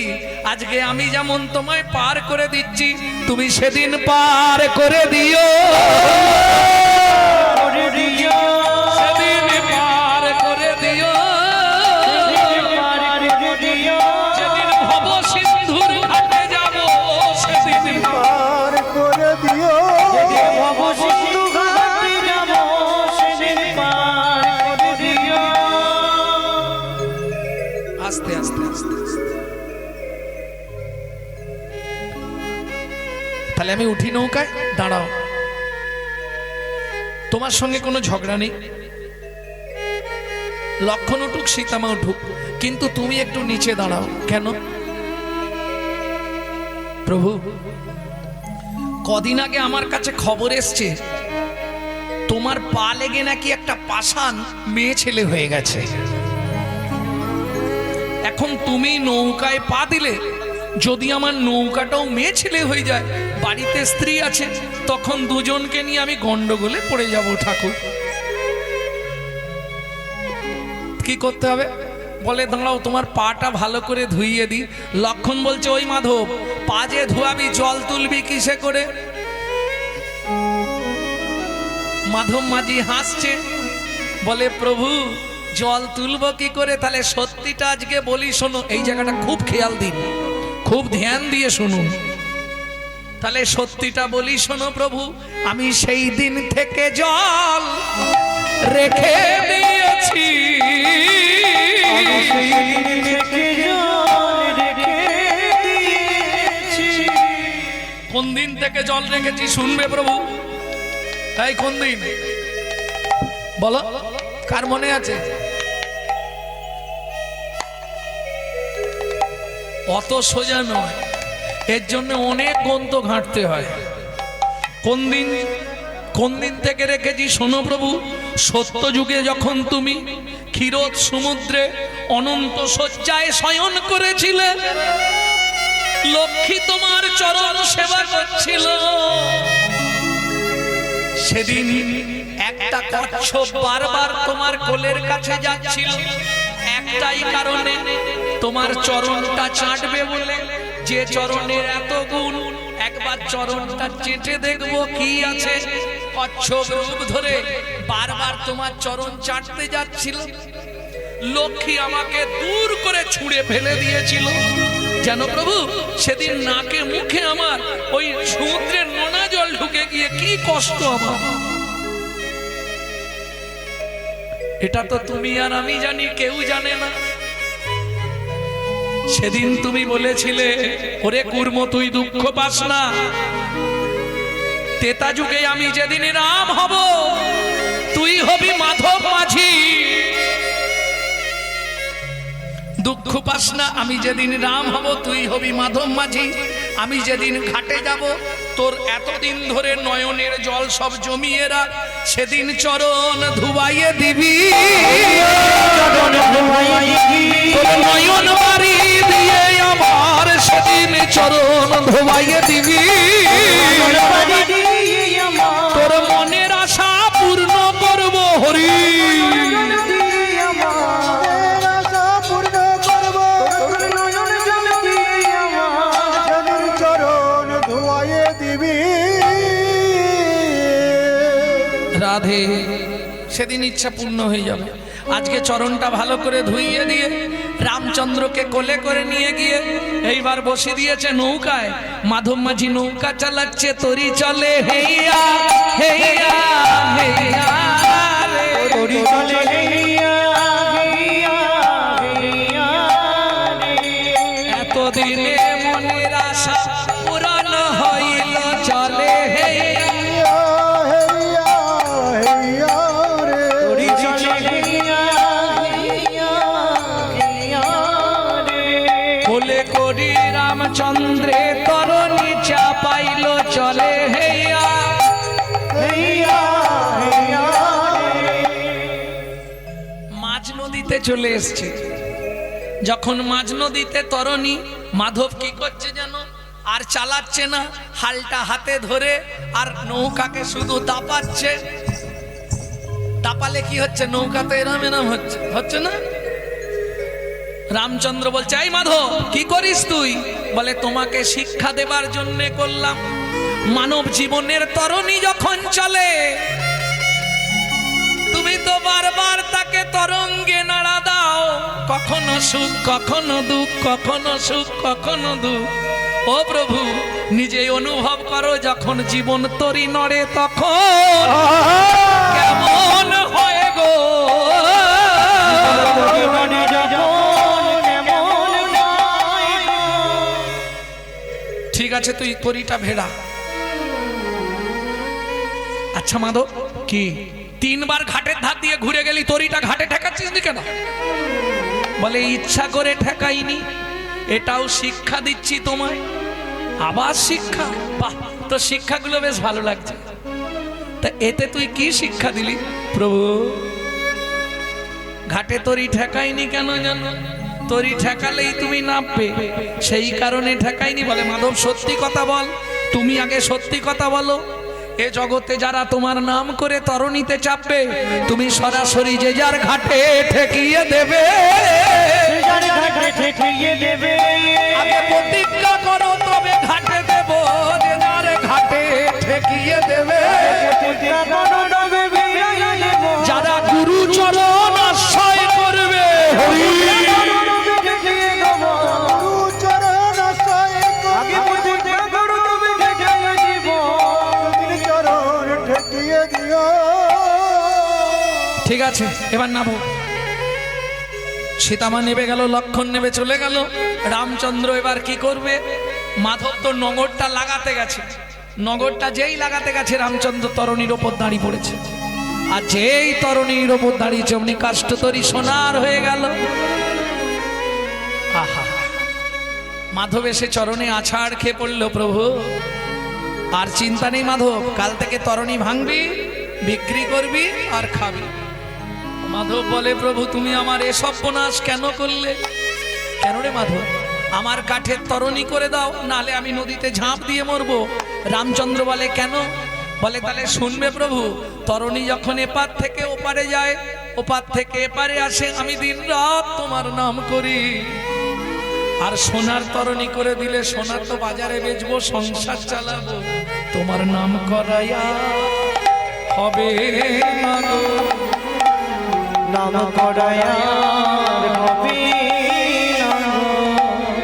আজকে আমি যেমন তোমায় পার করে দিচ্ছি, তুমি সেদিন পার করে দিও, সেদিন পার করে দিও, সেদিন ভব সিন্ধুর ঘাটে যাব, সেদিন পার করে দিও আস্তে আস্তে আস্তে আস্তে। তাহলে আমি উঠি নৌকায়, দাঁড়াও, তোমার সঙ্গে কোনো ঝগড়া নেই, লক্ষণ উঠুক সীতামা উঠুক, কিন্তু তুমি একটু নিচে দাঁড়াও। কেন? প্রভু, কদিন আগে আমার কাছে খবর এসছে তোমার পা লেগে নাকি একটা পাষাণ মেয়ে ছেলে হয়ে গেছে। এখন তুমি নৌকায় পা দিলে, যদি আমার নৌকাটাও মেয়ে ছেলে হয়ে যায়, বাড়িতে স্ত্রী আছে, তখন দুজনকে নিয়ে আমি গন্ডগোলে পড়ে যাব। ঠাকুর, কি করতে হবে? বলে দাঁড়াও, তোমার পাটা ভালো করে ধুইয়ে দিই। লক্ষণ বলছে, ওই মাধব, পা যে ধোয়াবি, জল তুলবি কিসে করে? মাধব মাঝি হাসছে, বলে প্রভু জল তুলবো কি করে? তাহলে সত্যিটা আজকে বলি, শোনো, এই জায়গাটা খুব খেয়াল দিন, খুব ধ্যান দিয়ে শুনুন। তাহলে সত্যিটা বলি, শোনো প্রভু, আমি সেই দিন থেকে জল রেখে দিয়েছি, কোন দিন থেকে জল রেখেছি শুনবে প্রভু? তাই কোন দিন বলো, কার মনে আছে? অত সোজা নয়, এর জন্য অনেক গ্রন্থ ঘাঁটতে হয়। কোন দিন থেকে রেখেছি শোনো প্রভু। সত্য যুগে যখন তুমি ক্ষীরোদ সমুদ্রে অনন্ত শয্যায় শয়ন করেছিলে, লক্ষ্মী তোমার চরণ সেবা করছিল, সেদিন একটা কচ্ছপ বারবার তোমার কোলের কাছে যাচ্ছিল, একটাই কারণে, তোমার চরণটা চাটবে বলে। যে চরণের এত গুণ, একবার চরণটা চেটে দেখবো কি আছে। কচ্ছপ রূপ ধরে বারবার তোমার চরণ চাটতে যাচ্ছিল। লক্ষ্মী আমাকে দূর করে ছুঁড়ে ফেলে দিয়েছিল, জানো প্রভু? সেদিন নাকে মুখে আমার ওই সমুদ্রের নোনা জল ঢুকে গিয়ে কি কষ্ট আমার। এটা তো তুমি আর আমি জানি, কেউ জানে না। সেদিন তুমি বলেছিলে, ওরে কুর্ম তুই দুঃখ পাস না, তেতা যুগে আমি যেদিন রাম হব, তুই হবি মাধব মাঝি। দুঃখ পাস না, আমি যেদিন রাম হব, তুই হবি মাধব মাঝি। আমি যেদিন ঘাটে যাব, তোর এতদিন ধরে নয়নের জল সব জমিয়ে রাখ, সেদিন চরণ ধুবাইয়ে দিবি, তোর নয়ন বাড়ি দিয়ে আমার সেদিন চরণ ধুবাইয়ে দিবি, তোর মনের আশা পূর্ণ করব হরি। রাধে, সেদিন ইচ্ছা পূর্ণ হয়ে যাবে। আজকে চরণটা ভালো করে ধুইয়ে দিয়ে রামচন্দ্রকে কোলে করে নিয়ে গিয়ে এইবার বসে দিয়েছে নৌকায়। মাধব মাঝি নৌকা চালাচ্ছে, তরি চলে হেইয়া হেইয়া হেইয়া রে, তরি চলে হেইয়া হেইয়া হেইয়া রে। এতদিনে মনের আশা পূরণ হইল, রামচন্দ্রে তরণী চাপাইল চলে হেয়া হেইয়া হেইয়া মাঝ নদীতে চলে এসছে। যখন মাঝ নদীতে তরণী, মাধব কি করছে জানো? আর চালাচ্ছে না, হালটা হাতে ধরে আর নৌকাকে শুধু দাপাচ্ছে। দাপালে কি হচ্ছে? নৌকা তো এরম এরম হচ্ছে, হচ্ছে না? রামচন্দ্র বলছে, এই মাধব কি করিস তুই? বলে, তোমাকে শিক্ষা দেবার জন্য করলাম। মানব জীবনের তরণী যখন চলে, তুমি তো বারবার তাকে তরঙ্গে নাড়া দাও, কখনো সুখ কখনো দুঃখ, কখনো সুখ কখনো দুঃখ। ও প্রভু, নিজে অনুভব করো, যখন জীবন তরি নড়ে তখন কেমন হয় গো। ঠিক আছে, তুই তরিটা ভেড়া। আচ্ছা মাধব, কি 3 বার ঘাটের ধার দিয়ে ঘুরে গেলি, তরিটা ঘাটে ঠেকাচ্ছিস নি কেন? বলে, ইচ্ছা করে ঠেকাইনি, এটাও শিক্ষা দিচ্ছি তোমায়। আবার শিক্ষা? বাহ, তো শিক্ষাগুলো বেশ ভালো লাগছে। তা এতে তুই কি শিক্ষা দিলি? প্রভু, ঘাটে তরি ঠেকাইনি কেন জানো? তরি ঠেকালেই তুমি নামবে, সেই কারণে ঠেকাইনি। বলে, মাধব সত্যি কথা বল, তুমি আগে সত্যি কথা বলো। এ জগতে যারা তোমার নাম করে তরণীতে চাপবে, তুমি সরাসরি যে যার ঘাটে ঠেকিয়ে দেবে। আগে প্রতিজ্ঞা করো, তবে ঘাটে দেব, যে যার ঘাটে ঠেকিয়ে দেবে। যারা গুরু চরণ আশ্রয় করবে, ঠিক আছে, এবার নামো। সীতামা নেবে গেল, লক্ষণ নেবে চলে গেল। রামচন্দ্র এবার কি করবে? মাধব তো নগরটা লাগাতে গেছে, নগরটা যেই লাগাতে গেছে, রামচন্দ্র তরণীর ওপর দাঁড়িয়ে পড়েছে। আর যেই তরণীর ওপর দাঁড়িয়েছে, অমনি কাষ্ঠতরী সোনার হয়ে গেল। আহা, মাধব এসে চরণে আছাড় খেয়ে পড়ল। প্রভু, আর চিন্তা নেই মাধব, কাল থেকে তরণী ভাঙবি, বিক্রি করবি আর খাবি। মাধব বলে, প্রভু তুমি আমার এ সর্বনাশ কেন করলে? কেন রে মাধব? আমার কাঠের তরণী করে দাও, নালে আমি নদীতে ঝাঁপ দিয়ে মরবো। রামচন্দ্র বলে, কেন? বলে, তাহলে শুনবে প্রভু, তরণী যখন এপার থেকে ওপারে যায়, ওপার থেকে এপারে আসে, আমি দিন রাত তোমার নাম করি। আর সোনার তরণী করে দিলে, সোনা তো বাজারে বেচবো, সংসার চালাবো, তোমার নাম করাইয়া হবে না গো। নাম করায়া হবে না গো।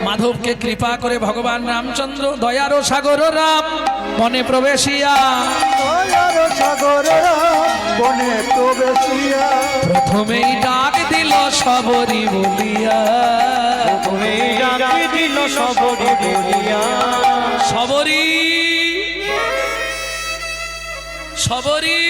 মাধবকে কৃপা করে ভগবান রামচন্দ্র দয়ার সাগর রাম মনে প্রবেশিয়া, প্রথমেই ডাক দিল সবরি বলিয়া। সবরি সবরি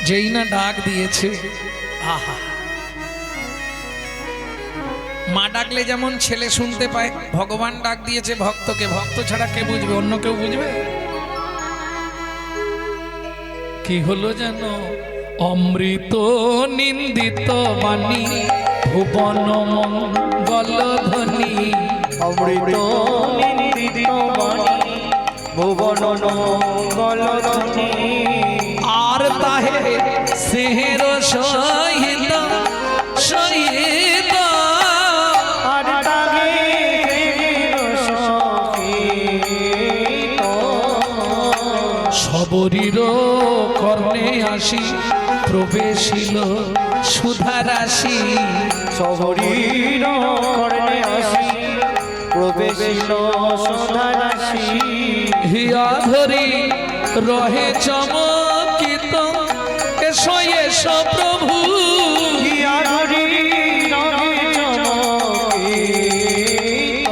যেই না ডাক দিয়েছে, আহা, মা ডাকলে যেমন ছেলে শুনতে পায়, ভগবান ডাক দিয়েছে ভক্তকে। ভক্ত ছাড়া কে বুঝবে? অন্য কেউ বুঝবে? কি হলো জানো? অমৃত নিন্দিত বাণী, ভুবন মঙ্গল ধ্বনি। অমৃত নিন্দিত বাণী, ভুবন মঙ্গল ধ্বনি। আর তাহে সেহের সহিত সহিত, আর তাহে সেহের সহিত। সবরীর কর্ণে আসি প্রবেশিল সুধারাশি। সবরীর কর্ণে আসি প্রবেশিল সুধারাশি। হিয়া ধরি রহে চমকিত, এসো এসো প্রভু। হিয়া ধরি রহে চমকিত।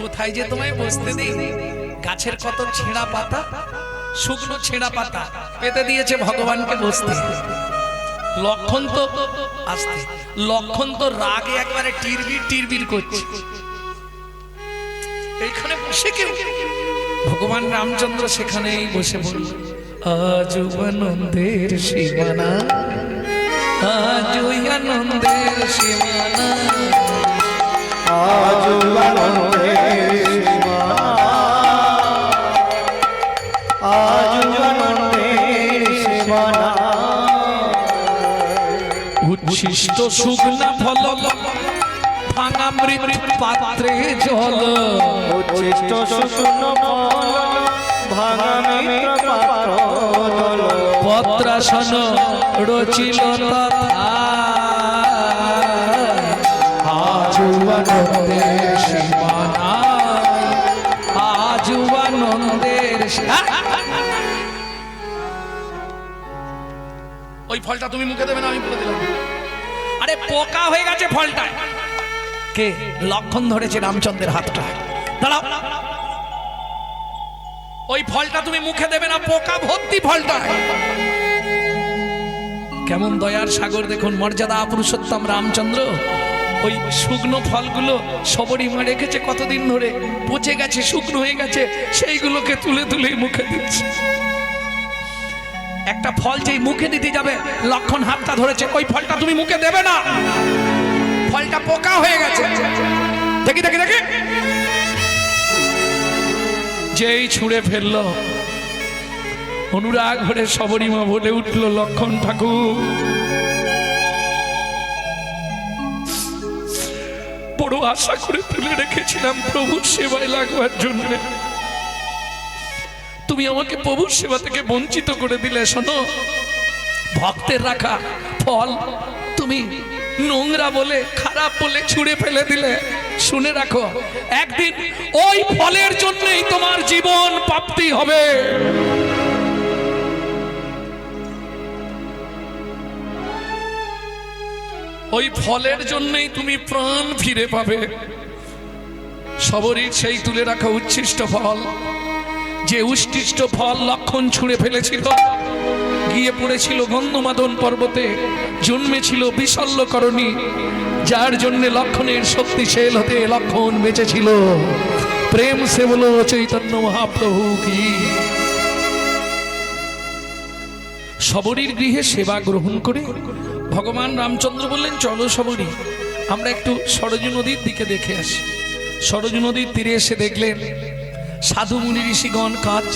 কোথায় যে তোমায় বসতে দিই? গাছের কত ছেঁড়া পাতা, শুকনো ছেঁড়া পাতা পেতে দিয়েছে ভগবানকে বসতে। লক্ষণ তো আসতে, লক্ষণ তো রাগে একবারে টিরবির টিরবির করছে। এইখানে বসে কেউ, ভগবান রামচন্দ্র সেখানেই বসে বলল, আজ আনন্দের সীমানা, আজ আনন্দের সীমানা, আজ আনন্দের সীমানা, আজ আনন্দের সীমানা। উচ্ছিষ্ট শুকনা ফল ভাঙা মৃত পাত্রে জল, উচ্ছিষ্ট শুকনো ফল ভাঙা মিত্র পাত্র জল, পত্রাসন রচিল তথা, আজ আনন্দের সীমানা, আজ আনন্দের ওই ফলটা তুমি মুখে দেবে না, আমি বলে দিলাম। আরে পোকা হয়ে গেছে ফলটায়। কে? লক্ষণ ধরেছে রামচন্দ্রের হাতটা। দাঁড়াও, ওই ফলটা তুমি মুখে দেবে না, পোকা ভর্তি ফলটায়। কেমন দয়ার সাগর দেখুন, মর্যাদা পুরুষোত্তম রামচন্দ্র। ওই শুকনো ফলগুলো সবরিমা রেখেছে কতদিন ধরে, পচে গেছে, শুকনো হয়ে গেছে, সেইগুলোকে তুলে তুলে মুখে দিচ্ছে। একটা ফল যেই মুখে দিতে যাবে, লক্ষণ হাতটা ধরেছে, ওই ফলটা তুমি মুখে দেবে না, ফলটা পোকা হয়ে গেছে। দেখি দেখি দেখি, যেই ছুঁড়ে ফেললো, অনুরাগ ভরে সবরিমা বলে উঠল, লক্ষণ ঠাকুর, বড় আশা করে তুলে রেখেছিলাম প্রভুর সেবায় লাগবার জন্য, তুমি আমাকে প্রভুর সেবা থেকে বঞ্চিত করে দিলে। শোনো, ভক্তের রাখা ফল তুমি নোংরা বলে, খারাপ বলে ছুঁড়ে ফেলে দিলে। শুনে রাখো, একদিন ওই ফলের জন্যই তোমার জীবন প্রাপ্তি হবে। ওই ফলের জন্যই তুমি প্রাণ ফিরে পাবে। সবরই সেই তুলে রাখা উচ্ছিষ্ট ফল, যে উচ্ছিষ্ট ফল লক্ষণ ছুঁড়ে ফেলেছিল, গিয়ে পড়েছিল গন্ধমাদন পর্বতে, জন্মেছিল বিশল্যকরণী, যার জন্য লক্ষণের শক্তিশীল হতে লক্ষণ বেঁচেছিল। প্রেম সে বলো চৈতন্য মহাপ্রভু কি। সবরীর গৃহে সেবা গ্রহণ করে ভগবান রামচন্দ্র বললেন, চলো সবরী, আমরা একটু সরজু নদীর দিকে দেখে আসি। সরজু নদীর তীরে এসে দেখলেন সাধু মুনি ঋষিগণ কাজ।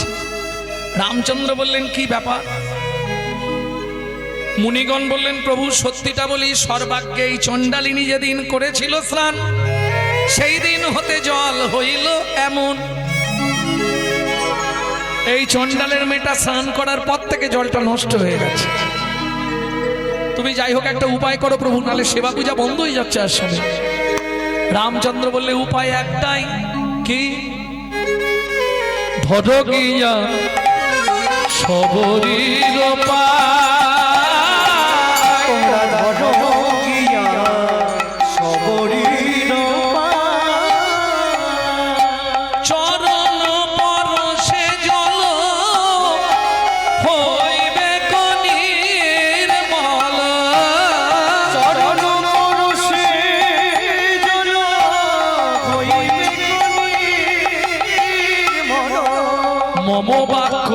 রামচন্দ্র বললেন, কি ব্যাপার? মুনিগণ বললেন, প্রভু সত্যিটা বলি, সর্বাগ্যে এই চণ্ডালিনী যেদিন করেছিল স্নান, সেই দিন হতে জল হইল এমন। এই চণ্ডালের মেয়েটা স্নান করার পর থেকে জলটা নষ্ট হয়ে গেছে। তুমি যাই হোক একটা উপায় করো প্রভু, নালে সেবা পূজা বন্ধ হয়ে যাচ্ছে আসলে। রামচন্দ্র বললে, উপায় একটাই, কি? ধর গিয়া সবরীর পায়, ধর গিয়া সবরীর চরণ পরশে জল হইবে কনির্মল, চরণ পরশে জল হইবে কনির্মল, মম বাক্য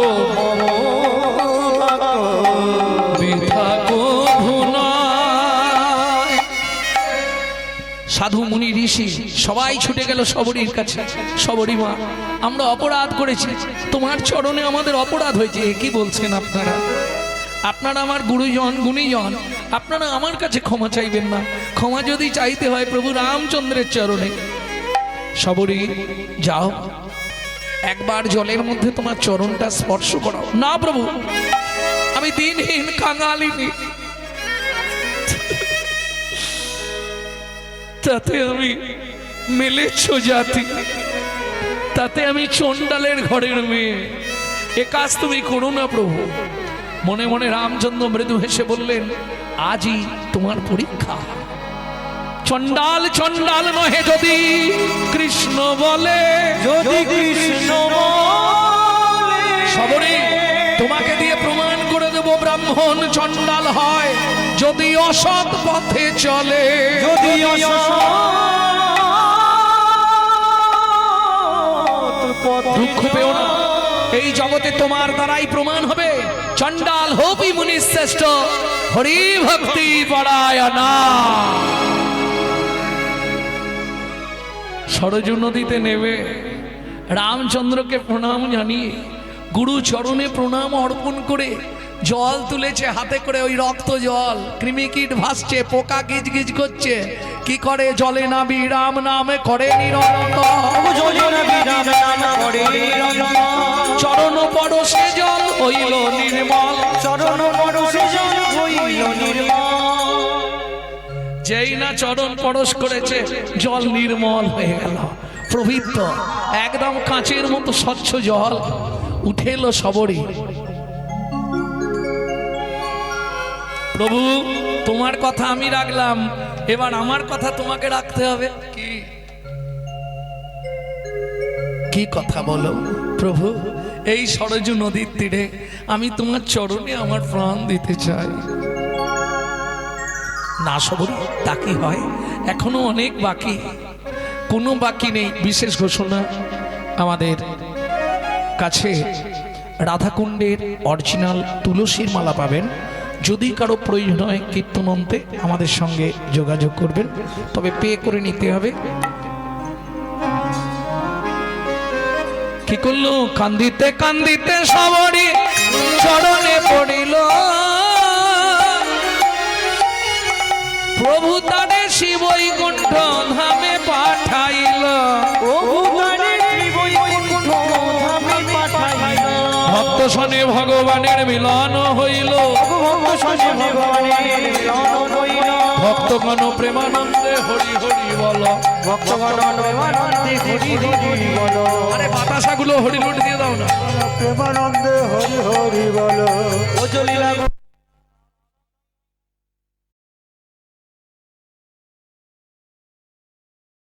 সাধু মুনি ঋষি সবাই ছুটে গেল সবরীর কাছে। সবরী মা, আমরা অপরাধ করেছি, তোমার চরণে আমাদের অপরাধ হয়েছে। কি বলছেন আপনারা? আপনারা আমার গুরুজন গুণীজন, আপনারা আমার কাছে ক্ষমা চাইবেন না? ক্ষমা যদি চাইতে হয় প্রভু রামচন্দ্রের চরণে। সবরী, যাও একবার জলের মধ্যে তোমার চরণটা স্পর্শ করো। না প্রভু, আমি দিনহীন কাঙালিনী, তাতে আমি মেলেচ্ছ জাতি, তাতে আমি চণ্ডালের ঘরের মেয়ে, এ কাজ তুমি করো না প্রভু। মনে মনে রামচন্দ্র মৃদু হেসে বললেন, আজই তোমার পরীক্ষা। চণ্ডাল চণ্ডাল নহে যদি কৃষ্ণ বলে, যদি কৃষ্ণ বলে, সবরী যদি অসৎ পথে চলে, যদি দুঃখ পেও না, এই জগতে তোমার দ্বারাই প্রমাণ হবে চণ্ডাল হোপি মুনি শ্রেষ্ঠ হরি ভক্তি পরায়ণা। সরজু নদীতে নেবে রামচন্দ্রকে প্রণাম জানিয়ে গুরু চরণে প্রণাম অর্পণ করে জল তুলেছে হাতে করে, ওই রক্ত জল, কৃমিকীট ভাসছে, পোকা গিজ গিজ করছে, কি করে জলে না বিরাম নামে করে নিরন্তর, চরণ পরশে জল হইল নির্মল, চরণ পরশে জল হইল নির্মল। যেই না চরণ পরশ করেছে জল নির্মল হয়ে গেল, পবিত্র একদম কাঁচের মতো স্বচ্ছ জল উঠে এলো সবরই। প্রভু তোমার কথা আমি রাখলাম, এবার আমার কথা তোমাকে রাখতে হবে। কি কথা বলো প্রভু? এই সরজু নদীর তীরে আমি তোমার চরণে আমার প্রাণ দিতে চাই। না সবরী, তা কি হয়? এখনো অনেক বাকি, কোনো বাকি নেই। বিশেষ ঘোষণা, আমাদের কাছে রাধাকুণ্ডের অরিজিনাল তুলসীর মালা পাবেন। যদি কারো প্রয়োজন হয় কীর্তনন্তে আমাদের সঙ্গে যোগাযোগ করবেন, তবে পে করে নিতে হবে। কি করলো? কান্দিতে কান্দিতে সবরই চরণে পড়িল, প্রভু তারে শিবৈকুণ্ঠ ধামে পাঠাইল, ভক্ত সনে ভগবানের মিলন হইল, ভক্তগণ প্রেমানন্দে হরি হরি বল, আরে বাতাসাগুলো হরি হরি দিয়ে দাও না, প্রেমানন্দে হরি হরি বলো।